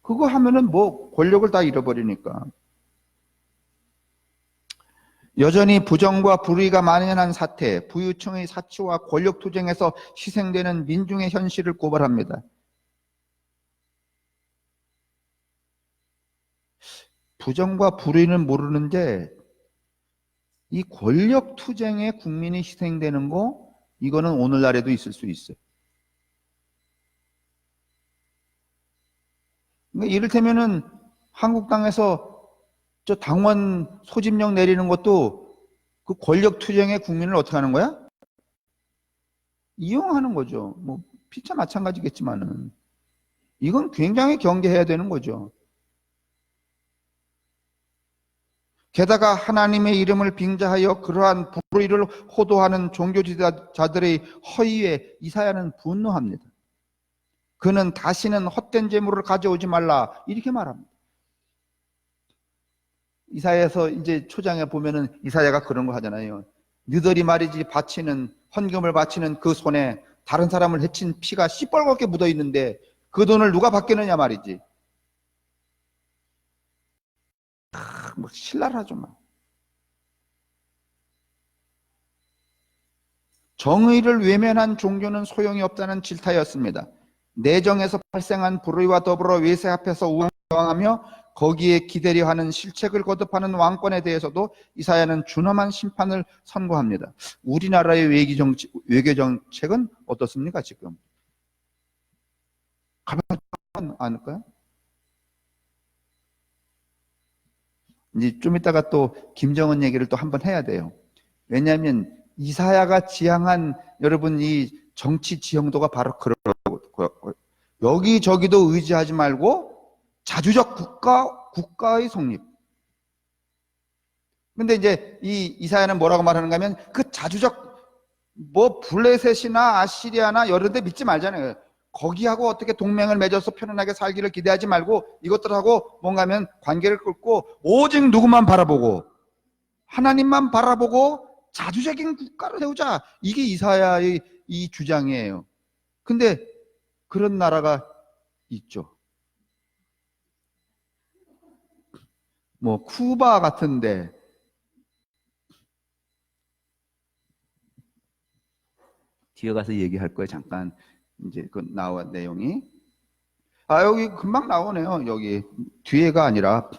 그거 하면은 뭐 권력을 다 잃어버리니까. 여전히 부정과 불의가 만연한 사태, 부유층의 사치와 권력 투쟁에서 희생되는 민중의 현실을 고발합니다. 부정과 불의는 모르는데 이 권력 투쟁에 국민이 희생되는 거, 이거는 오늘날에도 있을 수 있어요. 그러니까 이를테면은 한국당에서 저 당원 소집령 내리는 것도 그 권력 투쟁에 국민을 어떻게 하는 거야? 이용하는 거죠. 뭐 피차 마찬가지겠지만은 이건 굉장히 경계해야 되는 거죠. 게다가 하나님의 이름을 빙자하여 그러한 불의를 호도하는 종교지도자들의 허위에 이사야는 분노합니다. 그는 다시는 헛된 재물을 가져오지 말라 이렇게 말합니다. 이사야에서 이제 초장에 보면은 이사야가 그런 거 하잖아요. 너희들이 말이지 바치는 헌금을 바치는 그 손에 다른 사람을 해친 피가 시뻘겋게 묻어 있는데 그 돈을 누가 받겠느냐 말이지. 뭐 신랄하죠 막. 정의를 외면한 종교는 소용이 없다는 질타였습니다. 내정에서 발생한 불의와 더불어 외세 앞에서 우왕좌왕하며 거기에 기대려 하는 실책을 거듭하는 왕권에 대해서도 이사야는 준엄한 심판을 선고합니다. 우리나라의 외교정책은 어떻습니까 지금? 가만히 않을까요? 이제 좀 이따가 또 김정은 얘기를 또 한번 해야 돼요. 왜냐하면 이사야가 지향한 여러분 이 정치 지형도가 바로 그런 거고, 여기저기도 의지하지 말고 자주적 국가의 성립. 근데 이제 이 이사야는 뭐라고 말하는가 하면 그 자주적 뭐 블레셋이나 아시리아나 여러 데 믿지 말잖아요. 거기하고 어떻게 동맹을 맺어서 편안하게 살기를 기대하지 말고 이것들하고 뭔가 하면 관계를 끊고 오직 누구만 바라보고 하나님만 바라보고 자주적인 국가를 세우자. 이게 이사야의 이 주장이에요. 근데 그런 나라가 있죠. 뭐 쿠바 같은데 뒤에 가서 얘기할 거예요. 잠깐 이제 그 나온 내용이 여기 금방 나오네요. 여기 뒤에가 아니라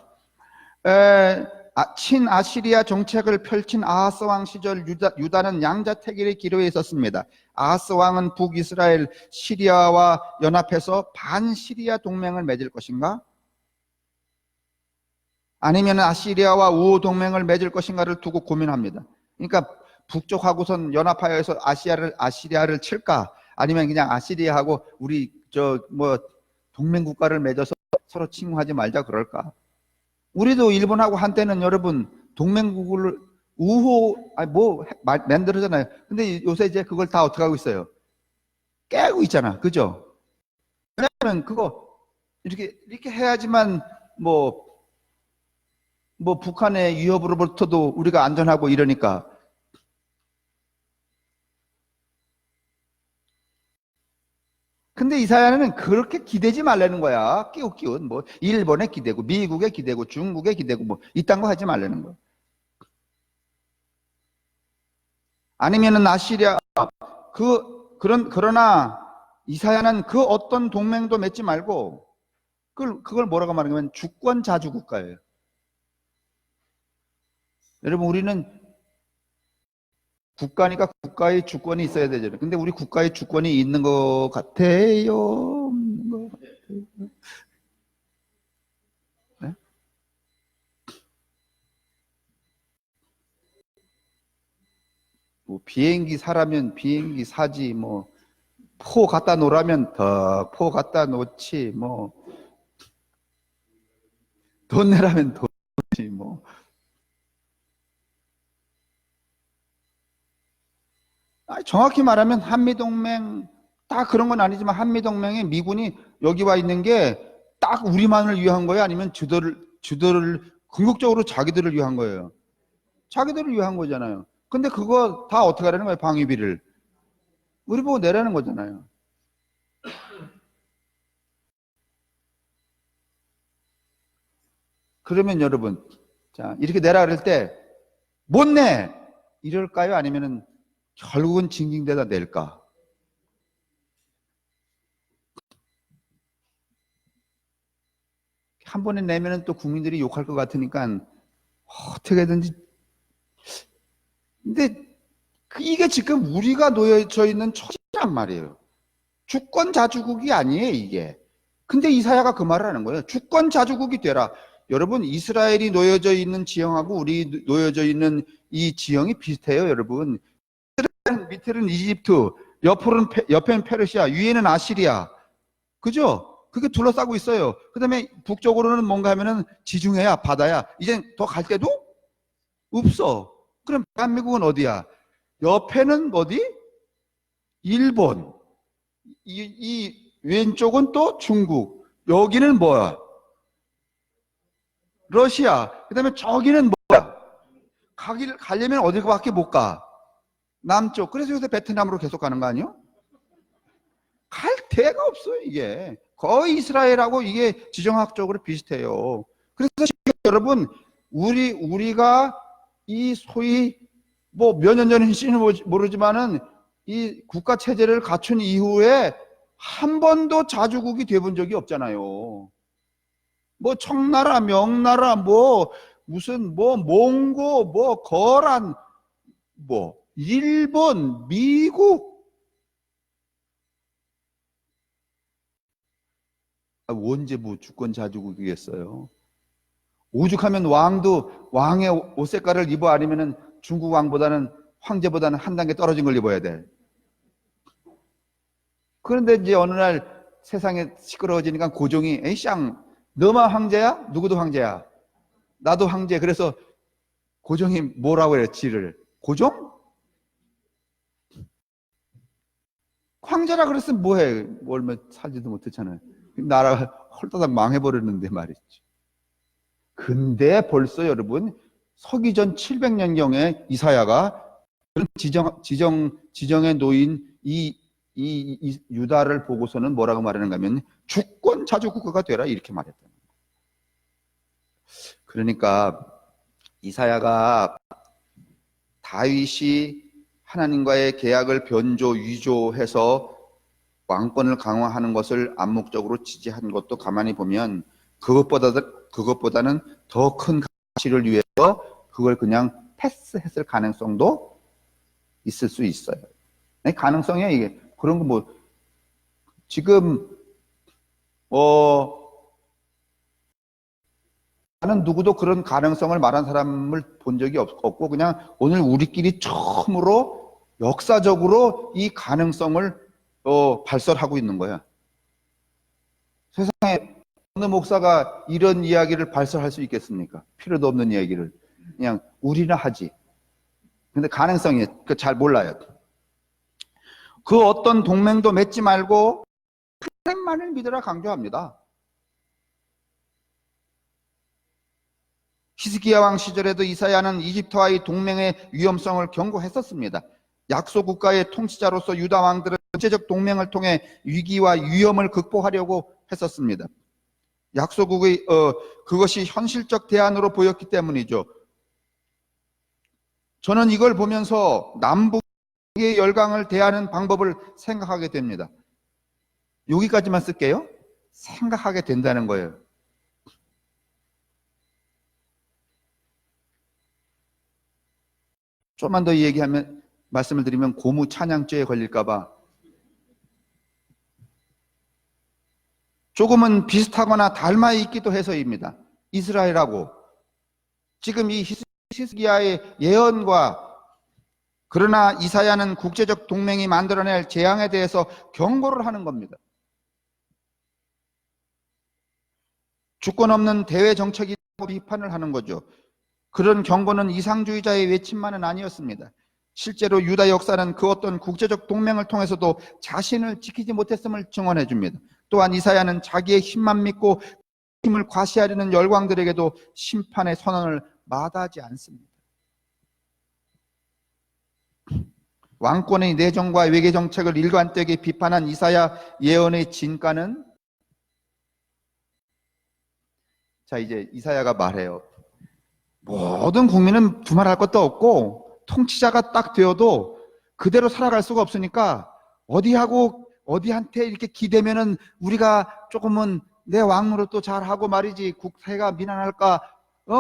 친아시리아 정책을 펼친 아하스 왕 시절 유다는 양자택일의 기로에 있었습니다. 아하스 왕은 북이스라엘 시리아와 연합해서 반시리아 동맹을 맺을 것인가? 아니면 아시리아와 우호 동맹을 맺을 것인가를 두고 고민합니다. 그러니까 북쪽하고선 연합하여서 아시리아를 칠까? 아니면 그냥 아시리아하고 우리 동맹 국가를 맺어서 서로 친구하지 말자 그럴까? 우리도 일본하고 한때는 여러분 동맹국을 우호 만들었잖아요. 근데 요새 이제 그걸 다 어떻게 하고 있어요? 깨고 있잖아. 그죠? 왜냐하면 그거 이렇게 해야지만 뭐 북한의 위협으로부터도 우리가 안전하고 이러니까. 근데 이사야는 그렇게 기대지 말라는 거야. 끼웃끼웃. 뭐 일본에 기대고 미국에 기대고 중국에 기대고 뭐 이딴 거 하지 말라는 거야. 아니면은 아시리아 그러나 이사야는 그 어떤 동맹도 맺지 말고 그걸 뭐라고 말하냐면 주권 자주 국가예요. 여러분 우리는 국가니까 국가의 주권이 있어야 되잖아요. 근데 우리 국가의 주권이 있는 것 같아요. 없는 것 같아요. 네? 뭐 비행기 사라면 비행기 사지, 뭐 포 갖다 놓으라면 더 포 갖다 놓지, 뭐 돈 내라면 돈 내지, 뭐. 아니, 정확히 말하면 한미동맹 딱 그런 건 아니지만 한미동맹에 미군이 여기 와 있는 게 딱 우리만을 위한 거예요? 아니면 주도를 궁극적으로 자기들을 위한 거예요? 자기들을 위한 거잖아요. 근데 그거 다 어떻게 하라는 거예요? 방위비를. 우리 보고 내라는 거잖아요. 그러면 여러분, 자, 이렇게 내라 그럴 때 못 내! 이럴까요? 아니면은 결국은 징징대다 낼까? 한 번에 내면은 또 국민들이 욕할 것 같으니까 어떻게든지. 근데 이게 지금 우리가 놓여져 있는 처지란 말이에요. 주권 자주국이 아니에요, 이게. 근데 이사야가 그 말을 하는 거예요. 주권 자주국이 되라. 여러분, 이스라엘이 놓여져 있는 지형하고 우리 놓여져 있는 이 지형이 비슷해요, 여러분. 밑에는 이집트, 옆에는 페르시아, 위에는 아시리아. 그죠? 그게 둘러싸고 있어요. 그 다음에 북쪽으로는 뭔가 하면은 지중해야, 바다야. 이제 더 갈 데도 없어. 그럼 대한민국은 어디야? 옆에는 어디? 일본. 이 왼쪽은 또 중국. 여기는 뭐야? 러시아. 그 다음에 저기는 뭐야? 가려면 어디밖에 못 가? 남쪽. 그래서 요새 베트남으로 계속 가는 거 아니요? 갈 데가 없어요, 이게. 거의 이스라엘하고 이게 지정학적으로 비슷해요. 그래서 여러분, 우리가 이 소위 뭐 몇 년 전인지는 모르지만은 이 국가 체제를 갖춘 이후에 한 번도 자주국이 돼본 적이 없잖아요. 뭐 청나라, 명나라, 뭐 무슨 뭐 몽고, 뭐 거란, 뭐 일본, 미국. 언제 뭐 주권 자주국이겠어요? 오죽하면 왕의 옷 색깔을 입어 아니면은 중국 왕보다는 황제보다는 한 단계 떨어진 걸 입어야 돼. 그런데 이제 어느 날 세상에 시끄러워지니까 고종이 에이 쌍 너만 황제야? 누구도 황제야? 나도 황제. 그래서 고종이 뭐라고 해요? 지를 고종? 황제라 그랬으면 뭐해? 얼마 살지도 못했잖아요. 나라가 홀다닥 망해버렸는데 말이죠. 근데 벌써 여러분 서기전 700년경에 이사야가 그런 지정에 놓인 이 유다를 보고서는 뭐라고 말하는가 하면 주권 자주국가가 되라 이렇게 말했다. 그러니까 이사야가 다윗이 하나님과의 계약을 변조 위조해서 왕권을 강화하는 것을 암묵적으로 지지한 것도 가만히 보면 그것보다는 더 큰 가치를 위해서 그걸 그냥 패스했을 가능성도 있을 수 있어요. 가능성이야 이게. 그런 거 뭐 지금 나는 누구도 그런 가능성을 말한 사람을 본 적이 없고 그냥 오늘 우리끼리 처음으로 역사적으로 이 가능성을 발설하고 있는 거야. 세상에 어느 목사가 이런 이야기를 발설할 수 있겠습니까? 필요도 없는 이야기를 그냥 우리나 하지. 근데 가능성이 잘 몰라요. 그 어떤 동맹도 맺지 말고 하나님만을 믿으라 강조합니다. 히스기야 왕 시절에도 이사야는 이집트와의 동맹의 위험성을 경고했었습니다. 약소 국가의 통치자로서 유다 왕들은 전체적 동맹을 통해 위기와 위험을 극복하려고 했었습니다. 약소국의 그것이 현실적 대안으로 보였기 때문이죠. 저는 이걸 보면서 남북의 열강을 대하는 방법을 생각하게 됩니다. 여기까지만 쓸게요. 생각하게 된다는 거예요. 조금만 더 얘기하면, 말씀을 드리면 고무 찬양죄에 걸릴까봐. 조금은 비슷하거나 닮아 있기도 해서입니다. 이스라엘하고 지금 이 히스기야의 예언과, 그러나 이사야는 국제적 동맹이 만들어낼 재앙에 대해서 경고를 하는 겁니다. 주권 없는 대외 정책이라고 비판을 하는 거죠. 그런 경고는 이상주의자의 외침만은 아니었습니다. 실제로 유다 역사는 그 어떤 국제적 동맹을 통해서도 자신을 지키지 못했음을 증언해 줍니다. 또한 이사야는 자기의 힘만 믿고 힘을 과시하려는 열광들에게도 심판의 선언을 마다하지 않습니다. 왕권의 내정과 외교 정책을 일관되게 비판한 이사야 예언의 진가는, 자 이제 이사야가 말해요. 모든 국민은 두말할 것도 없고 통치자가 딱 되어도 그대로 살아갈 수가 없으니까 어디한테 이렇게 기대면은 우리가 조금은 내 왕으로 또 잘하고 말이지, 국태가 미난할까,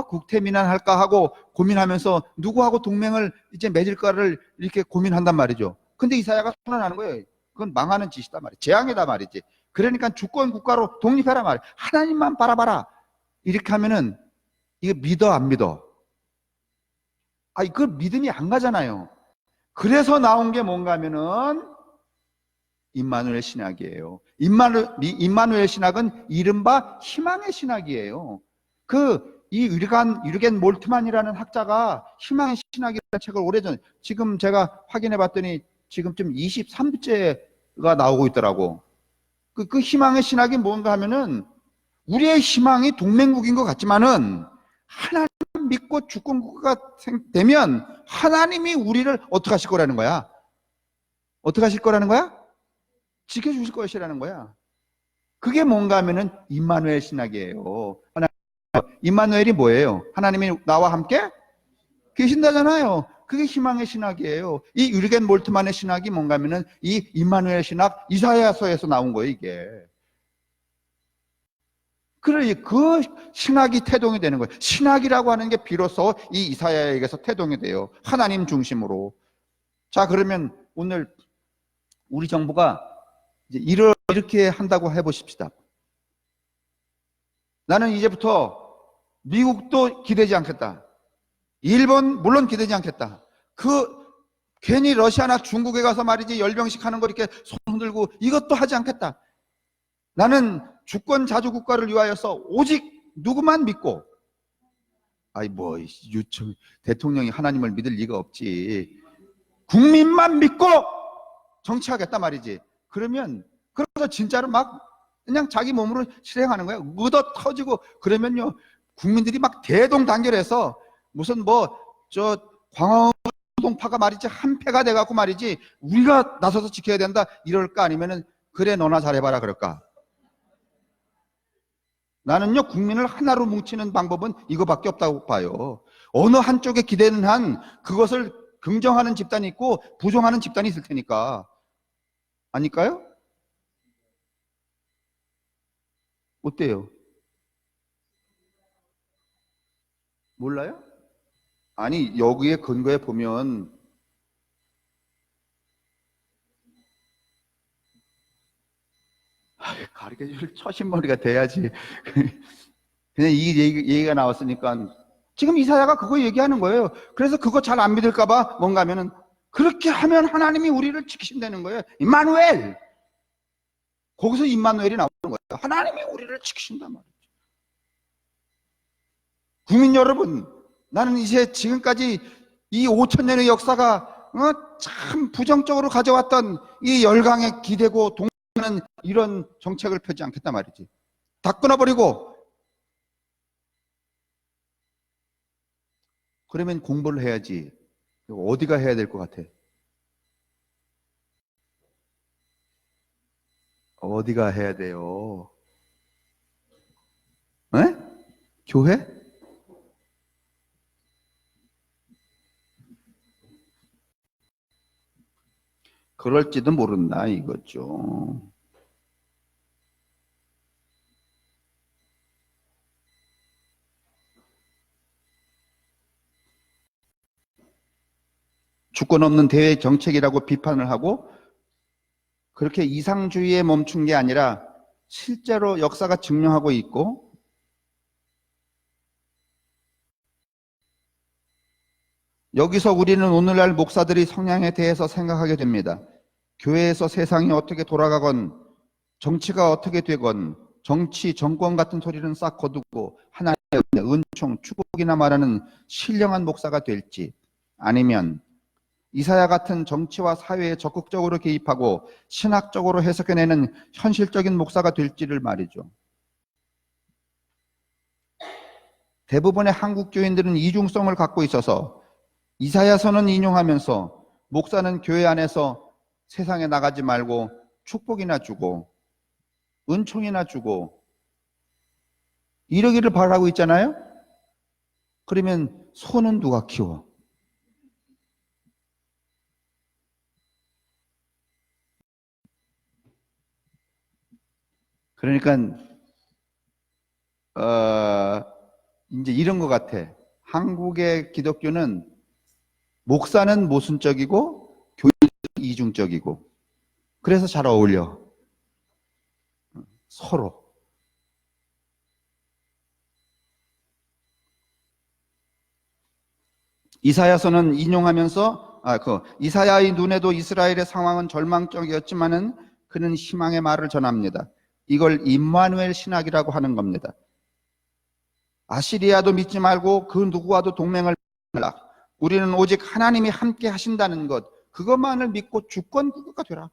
국태 미난할까 하고 고민하면서 누구하고 동맹을 이제 맺을까를 이렇게 고민한단 말이죠. 근데 이사야가 선언하는 거예요. 그건 망하는 짓이다 말이지, 재앙이다 말이지. 그러니까 주권 국가로 독립해라 말이야. 하나님만 바라봐라. 이렇게 하면은 이거 믿어 안 믿어? 그 믿음이 안 가잖아요. 그래서 나온 게 뭔가 하면은 임마누엘 신학이에요. 임마누엘 신학은 이른바 희망의 신학이에요. 이 유르겐 몰트만이라는 학자가 희망의 신학이라는 책을 오래전에, 지금 제가 확인해 봤더니 지금쯤 23부째가 나오고 있더라고. 그 희망의 신학이 뭔가 하면은 우리의 희망이 동맹국인 것 같지만은 하나님 믿고 주권국가가 되면 하나님이 우리를 어떻게 하실 거라는 거야? 어떻게 하실 거라는 거야? 지켜주실 것이라는 거야. 그게 뭔가 하면은 임마누엘 신학이에요. 임마누엘이 뭐예요? 하나님이 나와 함께 계신다잖아요. 그게 희망의 신학이에요. 이 유르겐 몰트만의 신학이 뭔가 하면은 이 임마누엘 신학, 이사야서에서 나온 거예요, 이게. 그래, 그 신학이 태동이 되는 거예요. 신학이라고 하는 게 비로소 이 이사야에게서 태동이 돼요. 하나님 중심으로. 자, 그러면 오늘 우리 정부가 이제 이렇게 한다고 해보십시다. 나는 이제부터 미국도 기대지 않겠다. 일본 물론 기대지 않겠다. 괜히 러시아나 중국에 가서 말이지 열병식 하는 거 이렇게 손 흔들고 이것도 하지 않겠다. 나는 주권 자주 국가를 위하여서 오직 누구만 믿고, 대통령이 하나님을 믿을 리가 없지. 국민만 믿고 정치하겠다 말이지. 그래서 진짜로 막 그냥 자기 몸으로 실행하는 거야. 얻어 터지고 그러면요, 국민들이 막 대동단결해서 무슨 광화운동파가 말이지 한 패가 돼갖고 말이지 우리가 나서서 지켜야 된다 이럴까, 아니면은 그래 너나 잘해봐라 그럴까? 나는요, 국민을 하나로 뭉치는 방법은 이거밖에 없다고 봐요. 어느 한쪽에 기대는 한 그것을 긍정하는 집단이 있고 부정하는 집단이 있을 테니까. 아닐까요? 어때요? 몰라요? 아니, 여기에 근거에 보면 가르쳐줄 처신머리가 돼야지. 그냥 이 얘기가 나왔으니까 지금 이사야가 그거 얘기하는 거예요. 그래서 그거 잘 안 믿을까봐 뭔가 하면은 그렇게 하면 하나님이 우리를 지키신다는 거예요. 임마누엘. 거기서 임마누엘이 나오는 거예요. 하나님이 우리를 지키신단 말이죠. 국민 여러분, 나는 이제 지금까지 이 5,000년의 역사가 참 부정적으로 가져왔던 이 열강에 기대고 동하는 이런 정책을 펴지 않겠단 말이지. 다 끊어버리고. 그러면 공부를 해야지. 어디가 해야 될 것 같아? 어디가 해야 돼요? 에? 교회? 그럴지도 모른다 이거죠. 주권 없는 대외 정책이라고 비판을 하고 그렇게 이상주의에 멈춘 게 아니라 실제로 역사가 증명하고 있고 여기서 우리는 오늘날 목사들이 성향에 대해서 생각하게 됩니다. 교회에서 세상이 어떻게 돌아가건 정치가 어떻게 되건 정치, 정권 같은 소리는 싹 거두고 하나님의 은총, 축복이나 말하는 신령한 목사가 될지 아니면 이사야 같은 정치와 사회에 적극적으로 개입하고 신학적으로 해석해내는 현실적인 목사가 될지를 말이죠. 대부분의 한국 교인들은 이중성을 갖고 있어서 이사야서는 인용하면서 목사는 교회 안에서 세상에 나가지 말고 축복이나 주고 은총이나 주고 이러기를 바라고 있잖아요. 그러면 소는 누가 키워? 그러니까 이제 이런 것 같아. 한국의 기독교는 목사는 모순적이고 교인은 이중적이고 그래서 잘 어울려. 서로. 이사야서는 인용하면서 이사야의 눈에도 이스라엘의 상황은 절망적이었지만은 그는 희망의 말을 전합니다. 이걸 임마누엘 신학이라고 하는 겁니다. 아시리아도 믿지 말고 그 누구와도 동맹을 말라. 우리는 오직 하나님이 함께 하신다는 것, 그것만을 믿고 주권 국가가 되라.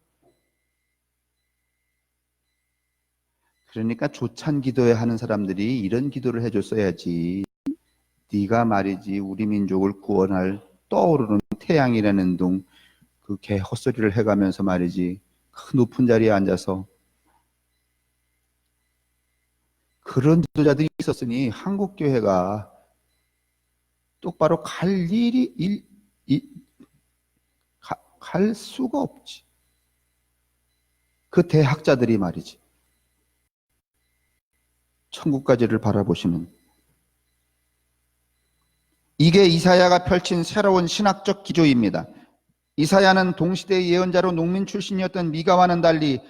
그러니까 조찬 기도에 하는 사람들이 이런 기도를 해줬어야지. 네가 말이지 우리 민족을 구원할 떠오르는 태양이라는 둥 그 개 헛소리를 해가면서 말이지 그 높은 자리에 앉아서 그런 지도자들이 있었으니 한국 교회가 똑바로 갈 갈 수가 없지. 그 대학자들이 말이지 천국까지를 바라보시는 이게 이사야가 펼친 새로운 신학적 기조입니다. 이사야는 동시대의 예언자로 농민 출신이었던 미가와는 달리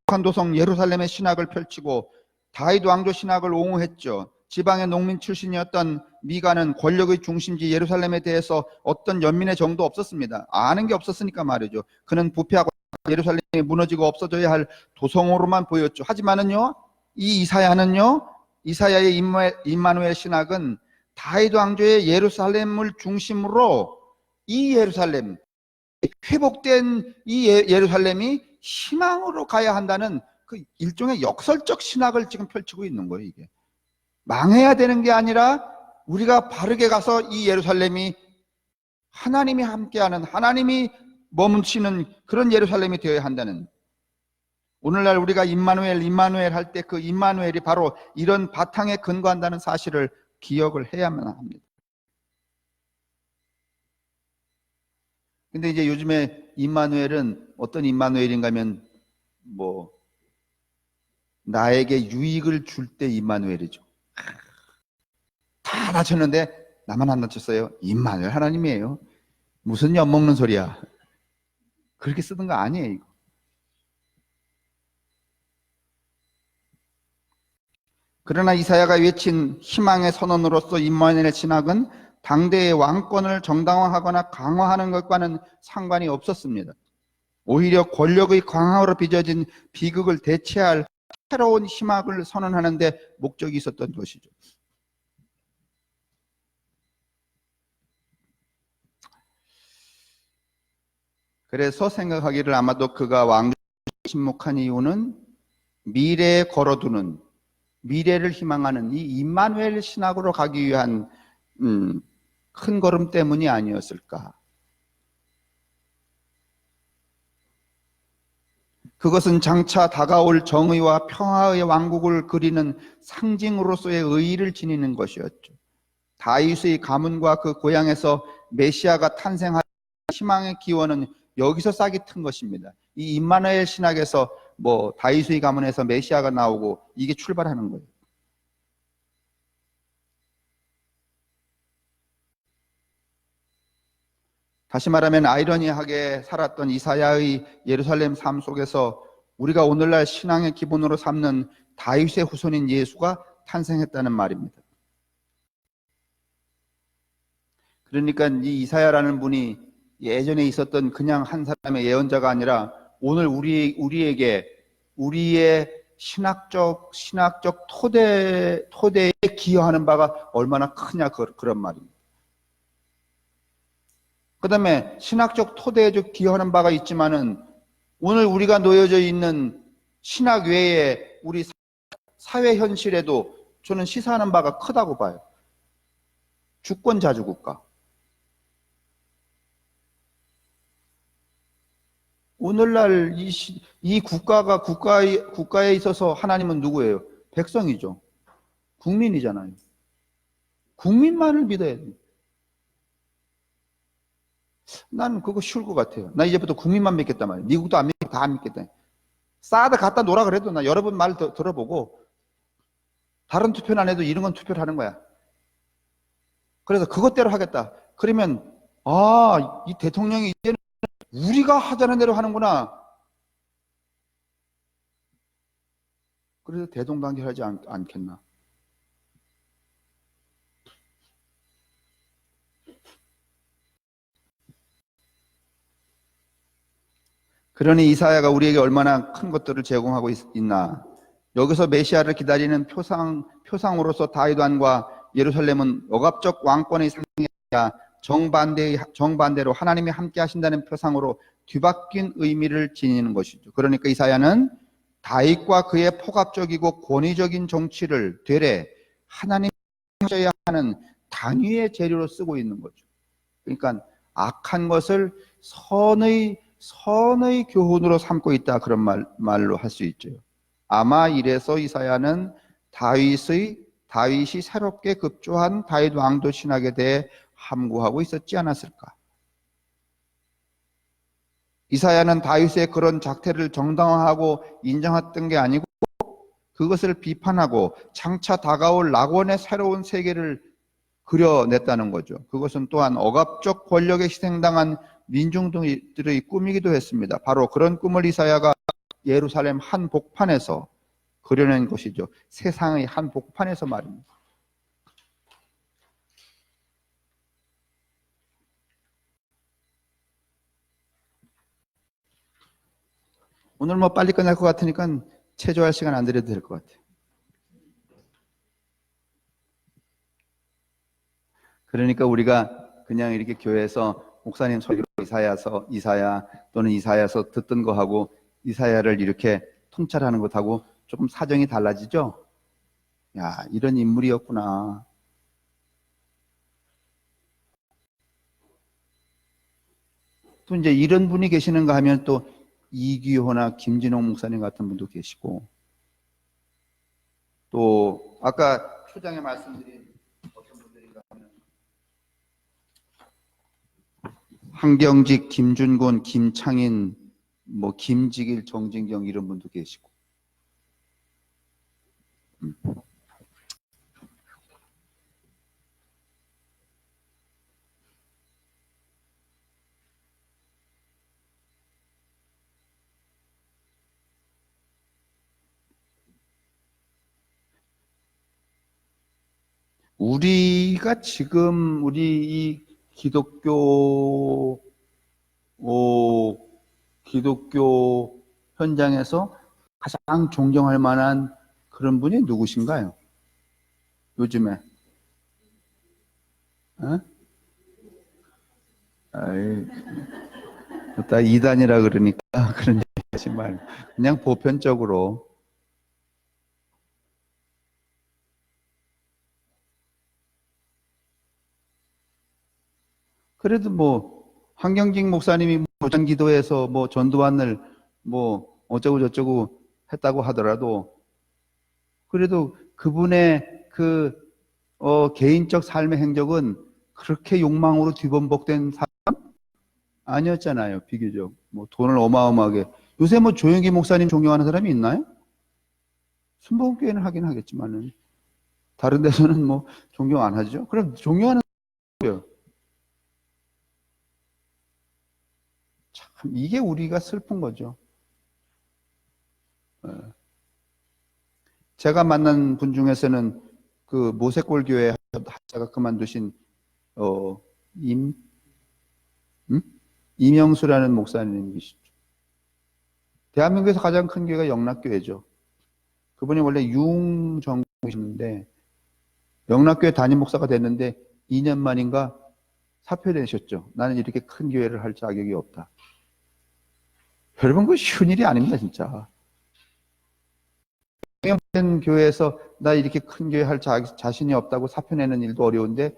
거룩한 도성 예루살렘의 신학을 펼치고 다윗 왕조 신학을 옹호했죠. 지방의 농민 출신이었던 미가는 권력의 중심지 예루살렘에 대해서 어떤 연민의 정도 없었습니다. 아는 게 없었으니까 말이죠. 그는 부패하고 예루살렘이 무너지고 없어져야 할 도성으로만 보였죠. 하지만은요, 이 이사야는요, 이사야의 임마누엘 신학은 다윗 왕조의 예루살렘을 중심으로 이 예루살렘, 회복된 이 예루살렘이 희망으로 가야 한다는 그 일종의 역설적 신학을 지금 펼치고 있는 거예요, 이게. 망해야 되는 게 아니라 우리가 바르게 가서 이 예루살렘이 하나님이 함께하는, 하나님이 머무시는 그런 예루살렘이 되어야 한다는. 오늘날 우리가 임마누엘 할 때 그 임마누엘이 바로 이런 바탕에 근거한다는 사실을 기억을 해야만 합니다. 근데 이제 요즘에 임마누엘은 어떤 임마누엘인가 하면 뭐 나에게 유익을 줄 때 임마누엘이죠. 다 다쳤는데 나만 안 다쳤어요. 임마누엘 하나님이에요. 무슨 엿먹는 소리야. 그렇게 쓰던 거 아니에요. 이거. 그러나 이사야가 외친 희망의 선언으로서 임마누엘의 신학은 당대의 왕권을 정당화하거나 강화하는 것과는 상관이 없었습니다. 오히려 권력의 강화로 빚어진 비극을 대체할 새로운 희망을 선언하는 데 목적이 있었던 것이죠. 그래서 생각하기를 아마도 그가 왕좌에 침묵한 이유는 미래에 걸어두는, 미래를 희망하는 이 임마누엘 신학으로 가기 위한 큰 걸음 때문이 아니었을까. 그것은 장차 다가올 정의와 평화의 왕국을 그리는 상징으로서의 의의를 지니는 것이었죠. 다윗의 가문과 그 고향에서 메시아가 탄생할 희망의 기원은 여기서 싹이 튼 것입니다. 이 임마누엘 신학에서 다윗의 가문에서 메시아가 나오고 이게 출발하는 거예요. 다시 말하면 아이러니하게 살았던 이사야의 예루살렘 삶 속에서 우리가 오늘날 신앙의 기본으로 삼는 다윗의 후손인 예수가 탄생했다는 말입니다. 그러니까 이 이사야라는 분이 예전에 있었던 그냥 한 사람의 예언자가 아니라 오늘 우리에게 우리의 신학적 토대에 기여하는 바가 얼마나 크냐 그런 말입니다. 그 다음에 신학적 토대에 기여하는 바가 있지만은 오늘 우리가 놓여져 있는 신학 외에 우리 사회 현실에도 저는 시사하는 바가 크다고 봐요. 주권 자주국가. 오늘날 이 국가에 있어서 하나님은 누구예요? 백성이죠. 국민이잖아요. 국민만을 믿어야 돼요. 난 그거 쉬울 것 같아요. 나 이제부터 국민만 믿겠단 말이에요. 미국도 안 믿고 다 안 믿겠다. 사드 갖다 놓으라 그래도 나 여러분 말 들어보고 다른 투표는 안 해도 이런 건 투표를 하는 거야. 그래서 그것대로 하겠다. 그러면 이 대통령이 이제는 우리가 하자는 대로 하는구나. 그래서 대동단결하지 않겠나. 그러니 이사야가 우리에게 얼마나 큰 것들을 제공하고 있나. 여기서 메시아를 기다리는 표상으로서 다윗 왕과 예루살렘은 억압적 왕권의 상징이 아니라 정반대로 하나님이 함께 하신다는 표상으로 뒤바뀐 의미를 지니는 것이죠. 그러니까 이사야는 다윗과 그의 폭압적이고 권위적인 정치를 되레 하나님이 하셔야 하는 당위의 재료로 쓰고 있는 거죠. 그러니까 악한 것을 선의 교훈으로 삼고 있다, 그런 말로 할 수 있죠. 아마 이래서 이사야는 다윗이 새롭게 급조한 다윗 왕조 신학에 대해 함구하고 있었지 않았을까. 이사야는 다윗의 그런 작태를 정당화하고 인정했던 게 아니고 그것을 비판하고 장차 다가올 낙원의 새로운 세계를 그려냈다는 거죠. 그것은 또한 억압적 권력에 희생당한 민중들의 꿈이기도 했습니다. 바로 그런 꿈을 이사야가 예루살렘 한복판에서 그려낸 것이죠. 세상의 한복판에서 말입니다. 오늘 빨리 끝날 것 같으니까 체조할 시간 안 드려도 될 것 같아요. 그러니까 우리가 그냥 이렇게 교회에서 목사님 설교로 이사야 또는 이사야서 듣던 거하고 이사야를 이렇게 통찰하는 것하고 조금 사정이 달라지죠? 야, 이런 인물이었구나. 또 이제 이런 분이 계시는가 하면 또 이규호나 김진홍 목사님 같은 분도 계시고, 또 아까 초장에 말씀드린 어떤 분들인가 하면 한경직, 김준곤, 김창인, 김직일, 정진경 이런 분도 계시고. 우리가 지금 우리 이 기독교 현장에서 가장 존경할 만한 그런 분이 누구신가요? 요즘에? 다 이단이라 그러니까 그런 얘기 하지 말고 그냥 보편적으로. 그래도 뭐 한경직 목사님이 도전 기도해서 뭐 전두환을 뭐 어쩌고 저쩌고 했다고 하더라도 그래도 그분의 그 개인적 삶의 행적은 그렇게 욕망으로 뒤범벅된 사람 아니었잖아요. 비교적 뭐 돈을 어마어마하게 요새 뭐 조영기 목사님 존경하는 사람이 있나요? 순복음교회는 하긴 하겠지만은 다른 데서는 뭐 존경 안 하죠. 그럼 존경하는 거예요. 참 이게 우리가 슬픈 거죠. 제가 만난 분 중에서는 그 모세골 교회 하다가 그만두신 어, 임 음? 이명수라는 목사님이시죠. 대한민국에서 가장 큰 교회가 영락교회죠. 그분이 원래 융전공이셨는데 영락교회 담임 목사가 됐는데 2년 만인가 사표내셨죠. 나는 이렇게 큰 교회를 할 자격이 없다. 여러분 그 쉬운 일이 아닙니다 진짜. 된 교회에서 나 이렇게 큰 교회 할 자신이 없다고 사표내는 일도 어려운데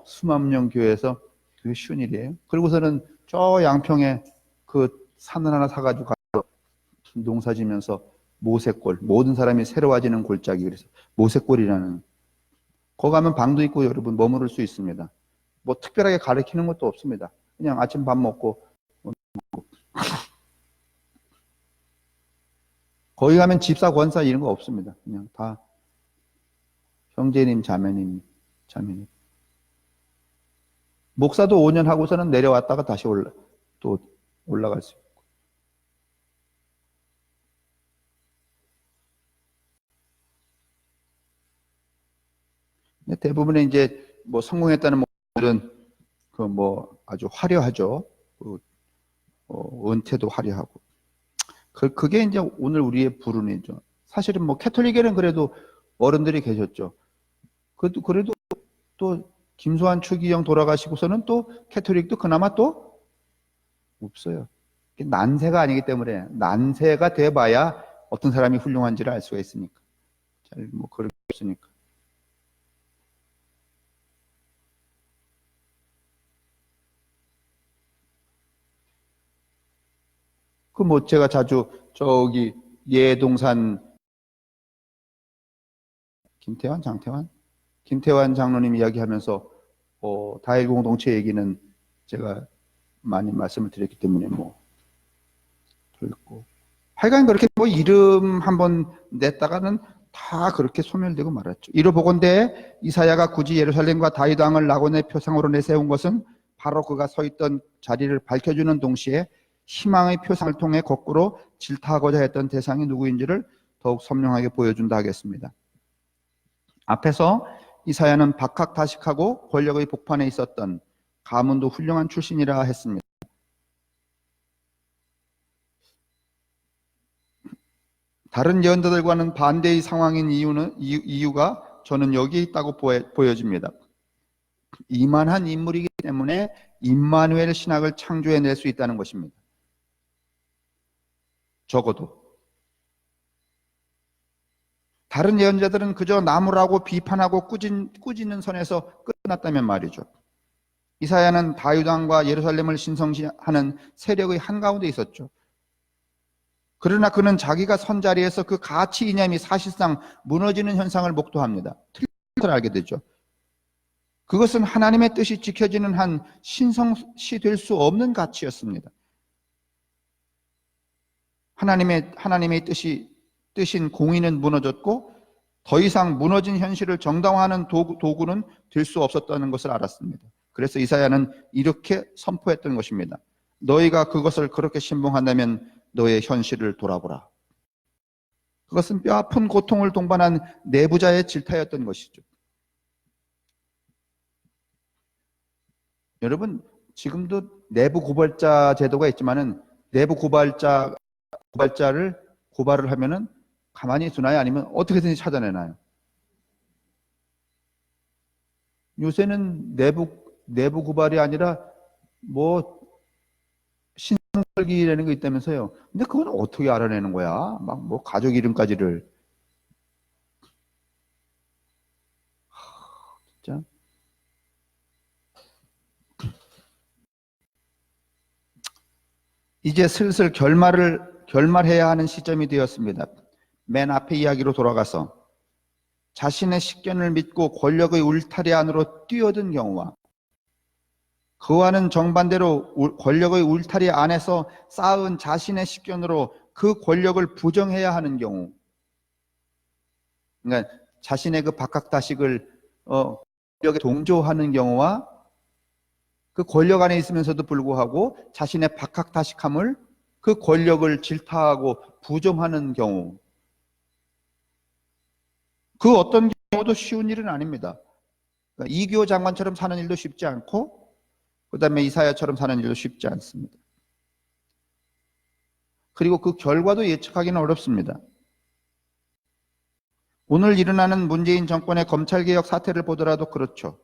수만 명 교회에서 그게 쉬운 일이에요. 그리고서는 저 양평에 그 산을 하나 사가지고 가서 농사 지면서 모세골, 모든 사람이 새로워지는 골짜기, 그래서 모세골이라는, 거기 가면 방도 있고 여러분 머무를 수 있습니다. 뭐 특별하게 가르치는 것도 없습니다. 그냥 아침 밥 먹고 거기 가면 집사 권사 이런 거 없습니다. 그냥 다 형제님 자매님. 목사도 5년 하고서는 내려왔다가 다시 또 올라갈 수 있고. 대부분의 이제 뭐 성공했다는 분들은 그 뭐 아주 화려하죠. 그 은퇴도 화려하고. 그게 이제 오늘 우리의 불운이죠. 사실은 뭐 캐톨릭에는 그래도 어른들이 계셨죠. 그래도 또 김소환 추기경 돌아가시고서는 또 캐톨릭도 그나마 또 없어요. 난세가 아니기 때문에 난세가 돼봐야 어떤 사람이 훌륭한지를 알 수가 있으니까. 잘 뭐 그렇게 없으니까. 그 뭐 제가 자주 저기 예동산 김태환 장로님 이야기하면서 다일 공동체 얘기는 제가 많이 말씀을 드렸기 때문에 뭐 그렇고 하여간 그렇게 뭐 이름 한번 냈다가는 다 그렇게 소멸되고 말았죠. 이로 보건대 이사야가 굳이 예루살렘과 다윗 왕을 낙원의 표상으로 내세운 것은 바로 그가 서 있던 자리를 밝혀주는 동시에 희망의 표상을 통해 거꾸로 질타하고자 했던 대상이 누구인지를 더욱 선명하게 보여준다 하겠습니다. 앞에서 이사야는 박학다식하고 권력의 복판에 있었던 가문도 훌륭한 출신이라 했습니다. 다른 예언자들과는 반대의 상황인 이유가 저는 여기에 있다고 보여집니다. 이만한 인물이기 때문에 임마누엘 신학을 창조해낼 수 있다는 것입니다. 적어도. 다른 예언자들은 그저 나무라고 비판하고 꾸짖는 선에서 끝났다면 말이죠. 이사야는 다윗 왕과 예루살렘을 신성시하는 세력의 한가운데 있었죠. 그러나 그는 자기가 선 자리에서 그 가치 이념이 사실상 무너지는 현상을 목도합니다. 틀린 것을 알게 되죠. 그것은 하나님의 뜻이 지켜지는 한 신성시 될 수 없는 가치였습니다. 하나님의 뜻인 공의는 무너졌고 더 이상 무너진 현실을 정당화하는 도구는 될 수 없었다는 것을 알았습니다. 그래서 이사야는 이렇게 선포했던 것입니다. 너희가 그것을 그렇게 신봉한다면 너의 현실을 돌아보라. 그것은 뼈아픈 고통을 동반한 내부자의 질타였던 것이죠. 여러분 지금도 내부 고발자 제도가 있지만은 내부 고발자를 고발을 하면은 가만히 두나요? 아니면 어떻게든지 찾아내나요? 요새는 내부 고발이 아니라 뭐 검찰기라는 거 있다면서요. 근데 그건 어떻게 알아내는 거야? 막 뭐 가족 이름까지를. 진짜. 이제 슬슬 결말해야 하는 시점이 되었습니다. 맨 앞에 이야기로 돌아가서 자신의 식견을 믿고 권력의 울타리 안으로 뛰어든 경우와 그와는 정반대로 권력의 울타리 안에서 쌓은 자신의 식견으로 그 권력을 부정해야 하는 경우, 그러니까 자신의 그 박학다식을 권력에 동조하는 경우와 그 권력 안에 있으면서도 불구하고 자신의 박학다식함을 그 권력을 질타하고 부정하는 경우, 그 어떤 경우도 쉬운 일은 아닙니다. 그러니까 이교 장관처럼 사는 일도 쉽지 않고 그 다음에 이사야처럼 사는 일도 쉽지 않습니다. 그리고 그 결과도 예측하기는 어렵습니다. 오늘 일어나는 문재인 정권의 검찰개혁 사태를 보더라도 그렇죠.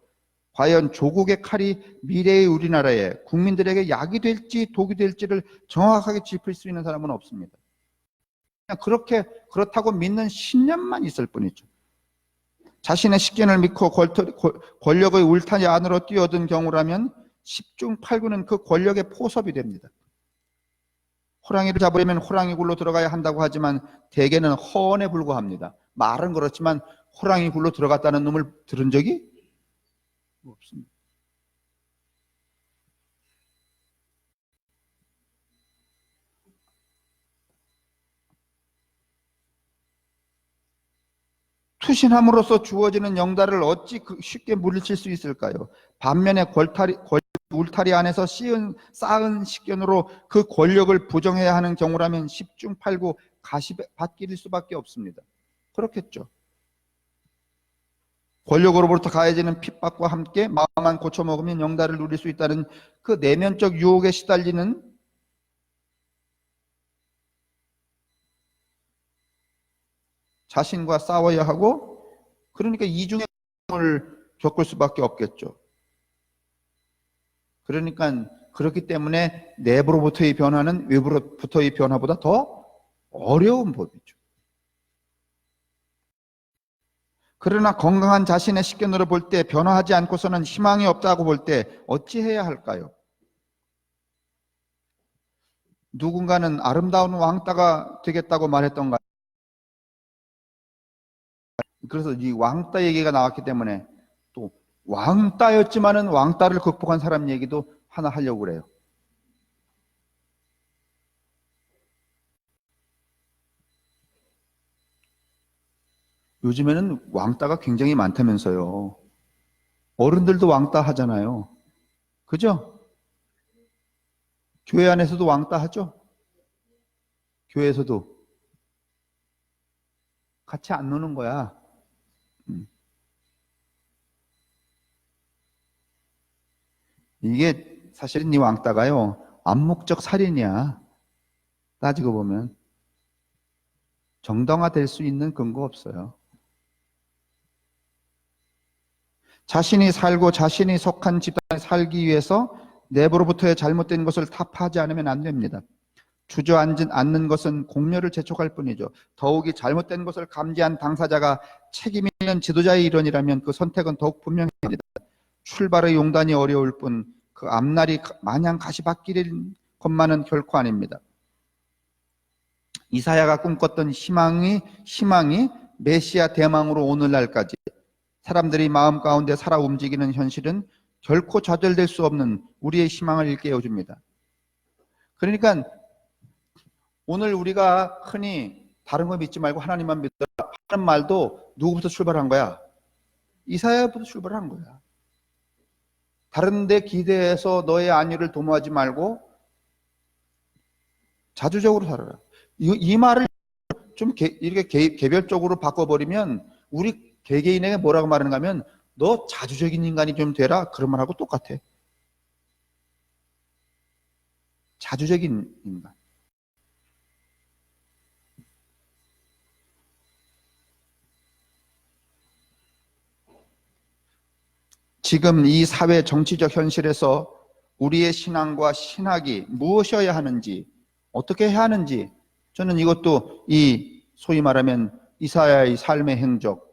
과연 조국의 칼이 미래의 우리나라에 국민들에게 약이 될지 독이 될지를 정확하게 짚을 수 있는 사람은 없습니다. 그냥 그렇다고 믿는 신념만 있을 뿐이죠. 자신의 식견을 믿고 권력의 울타리 안으로 뛰어든 경우라면 10중 8구는 그 권력의 포섭이 됩니다. 호랑이를 잡으려면 호랑이 굴로 들어가야 한다고 하지만 대개는 허언에 불과합니다. 말은 그렇지만 호랑이 굴로 들어갔다는 놈을 들은 적이 없습니다. 투신함으로써 주어지는 영달을 어찌 쉽게 물리칠 수 있을까요? 반면에 울타리 안에서 쌓은 식견으로 그 권력을 부정해야 하는 경우라면 10중 8구 가시밭길일 수밖에 없습니다. 그렇겠죠. 권력으로부터 가해지는 핍박과 함께 마음만 고쳐먹으면 영달을 누릴 수 있다는 그 내면적 유혹에 시달리는 자신과 싸워야 하고, 그러니까 이중의 고통을 겪을 수밖에 없겠죠. 그러니까 그렇기 때문에 내부로부터의 변화는 외부로부터의 변화보다 더 어려운 법이죠. 그러나 건강한 자신의 식견으로 볼 때 변화하지 않고서는 희망이 없다고 볼 때 어찌해야 할까요? 누군가는 아름다운 왕따가 되겠다고 말했던가. 그래서 이 왕따 얘기가 나왔기 때문에 또 왕따였지만은 왕따를 극복한 사람 얘기도 하나 하려고 그래요. 요즘에는 왕따가 굉장히 많다면서요. 어른들도 왕따 하잖아요. 그죠? 교회 안에서도 왕따 하죠? 교회에서도 같이 안 노는 거야. 이게 사실은 이 왕따가요, 암묵적 살인이야. 따지고 보면 정당화될 수 있는 근거 없어요. 자신이 살고 자신이 속한 집단에 살기 위해서 내부로부터의 잘못된 것을 타파하지 않으면 안 됩니다. 주저앉는 것은 공멸을 재촉할 뿐이죠. 더욱이 잘못된 것을 감지한 당사자가 책임 있는 지도자의 일원이라면 그 선택은 더욱 분명합니다. 출발의 용단이 어려울 뿐 그 앞날이 마냥 가시밭길인 것만은 결코 아닙니다. 이사야가 꿈꿨던 희망이 메시아 대망으로 오늘날까지 사람들이 마음 가운데 살아 움직이는 현실은 결코 좌절될 수 없는 우리의 희망을 일깨워줍니다. 그러니까 오늘 우리가 흔히 다른 거 믿지 말고 하나님만 믿어라 하는 말도 누구부터 출발한 거야? 이사야부터 출발한 거야. 다른 데 기대해서 너의 안위를 도모하지 말고 자주적으로 살아라. 이 말을 좀 이렇게 개별적으로 바꿔버리면 우리 개개인에게 뭐라고 말하는가 하면 너 자주적인 인간이 좀 되라, 그런 말하고 똑같아. 자주적인 인간. 지금 이 사회 정치적 현실에서 우리의 신앙과 신학이 무엇이어야 하는지, 어떻게 해야 하는지, 저는 이것도 이 소위 말하면 이사야의 삶의 행적,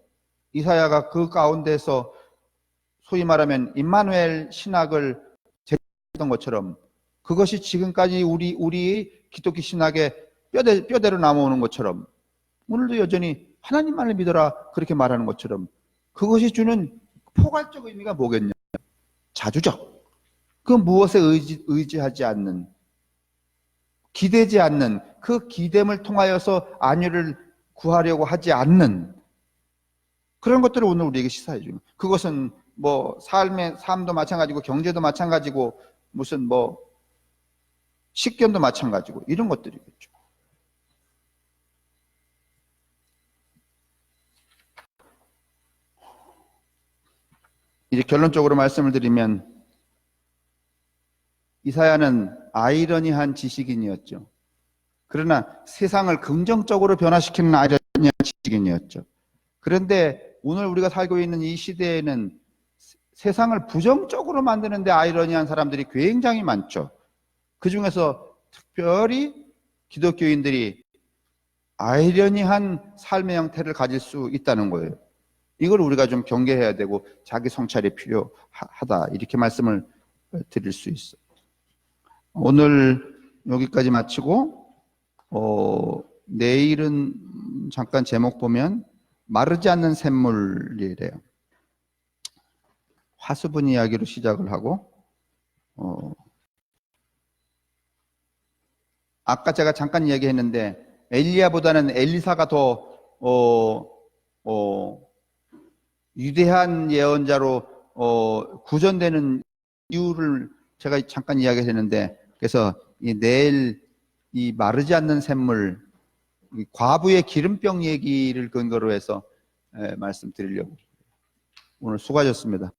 이사야가 그 가운데서 소위 말하면 임마누엘 신학을 제시했던 것처럼 그것이 지금까지 우리의 기독교 신학의 뼈대로 남아오는 것처럼 오늘도 여전히 하나님만을 믿어라 그렇게 말하는 것처럼 그것이 주는 포괄적 의미가 뭐겠냐? 자주적. 그 무엇에 의지하지 않는, 기대지 않는, 그 기댐을 통하여서 안위를 구하려고 하지 않는 그런 것들을 오늘 우리에게 시사해 주는. 그것은 뭐 삶도 마찬가지고 경제도 마찬가지고 무슨 뭐 식견도 마찬가지고 이런 것들이겠죠. 이제 결론적으로 말씀을 드리면 이사야는 아이러니한 지식인이었죠. 그러나 세상을 긍정적으로 변화시키는 아이러니한 지식인이었죠. 그런데 오늘 우리가 살고 있는 이 시대에는 세상을 부정적으로 만드는데 아이러니한 사람들이 굉장히 많죠. 그 중에서 특별히 기독교인들이 아이러니한 삶의 형태를 가질 수 있다는 거예요. 이걸 우리가 좀 경계해야 되고 자기 성찰이 필요하다 이렇게 말씀을 드릴 수 있어요. 오늘 여기까지 마치고 내일은 잠깐 제목 보면 마르지 않는 샘물이래요. 화수분 이야기로 시작을 하고 아까 제가 잠깐 이야기했는데 엘리야보다는 엘리사가 더 위대한 예언자로 구전되는 이유를 제가 잠깐 이야기했는데 그래서 내일 이 마르지 않는 샘물 과부의 기름병 얘기를 근거로 해서 말씀드리려고 오늘 수고하셨습니다.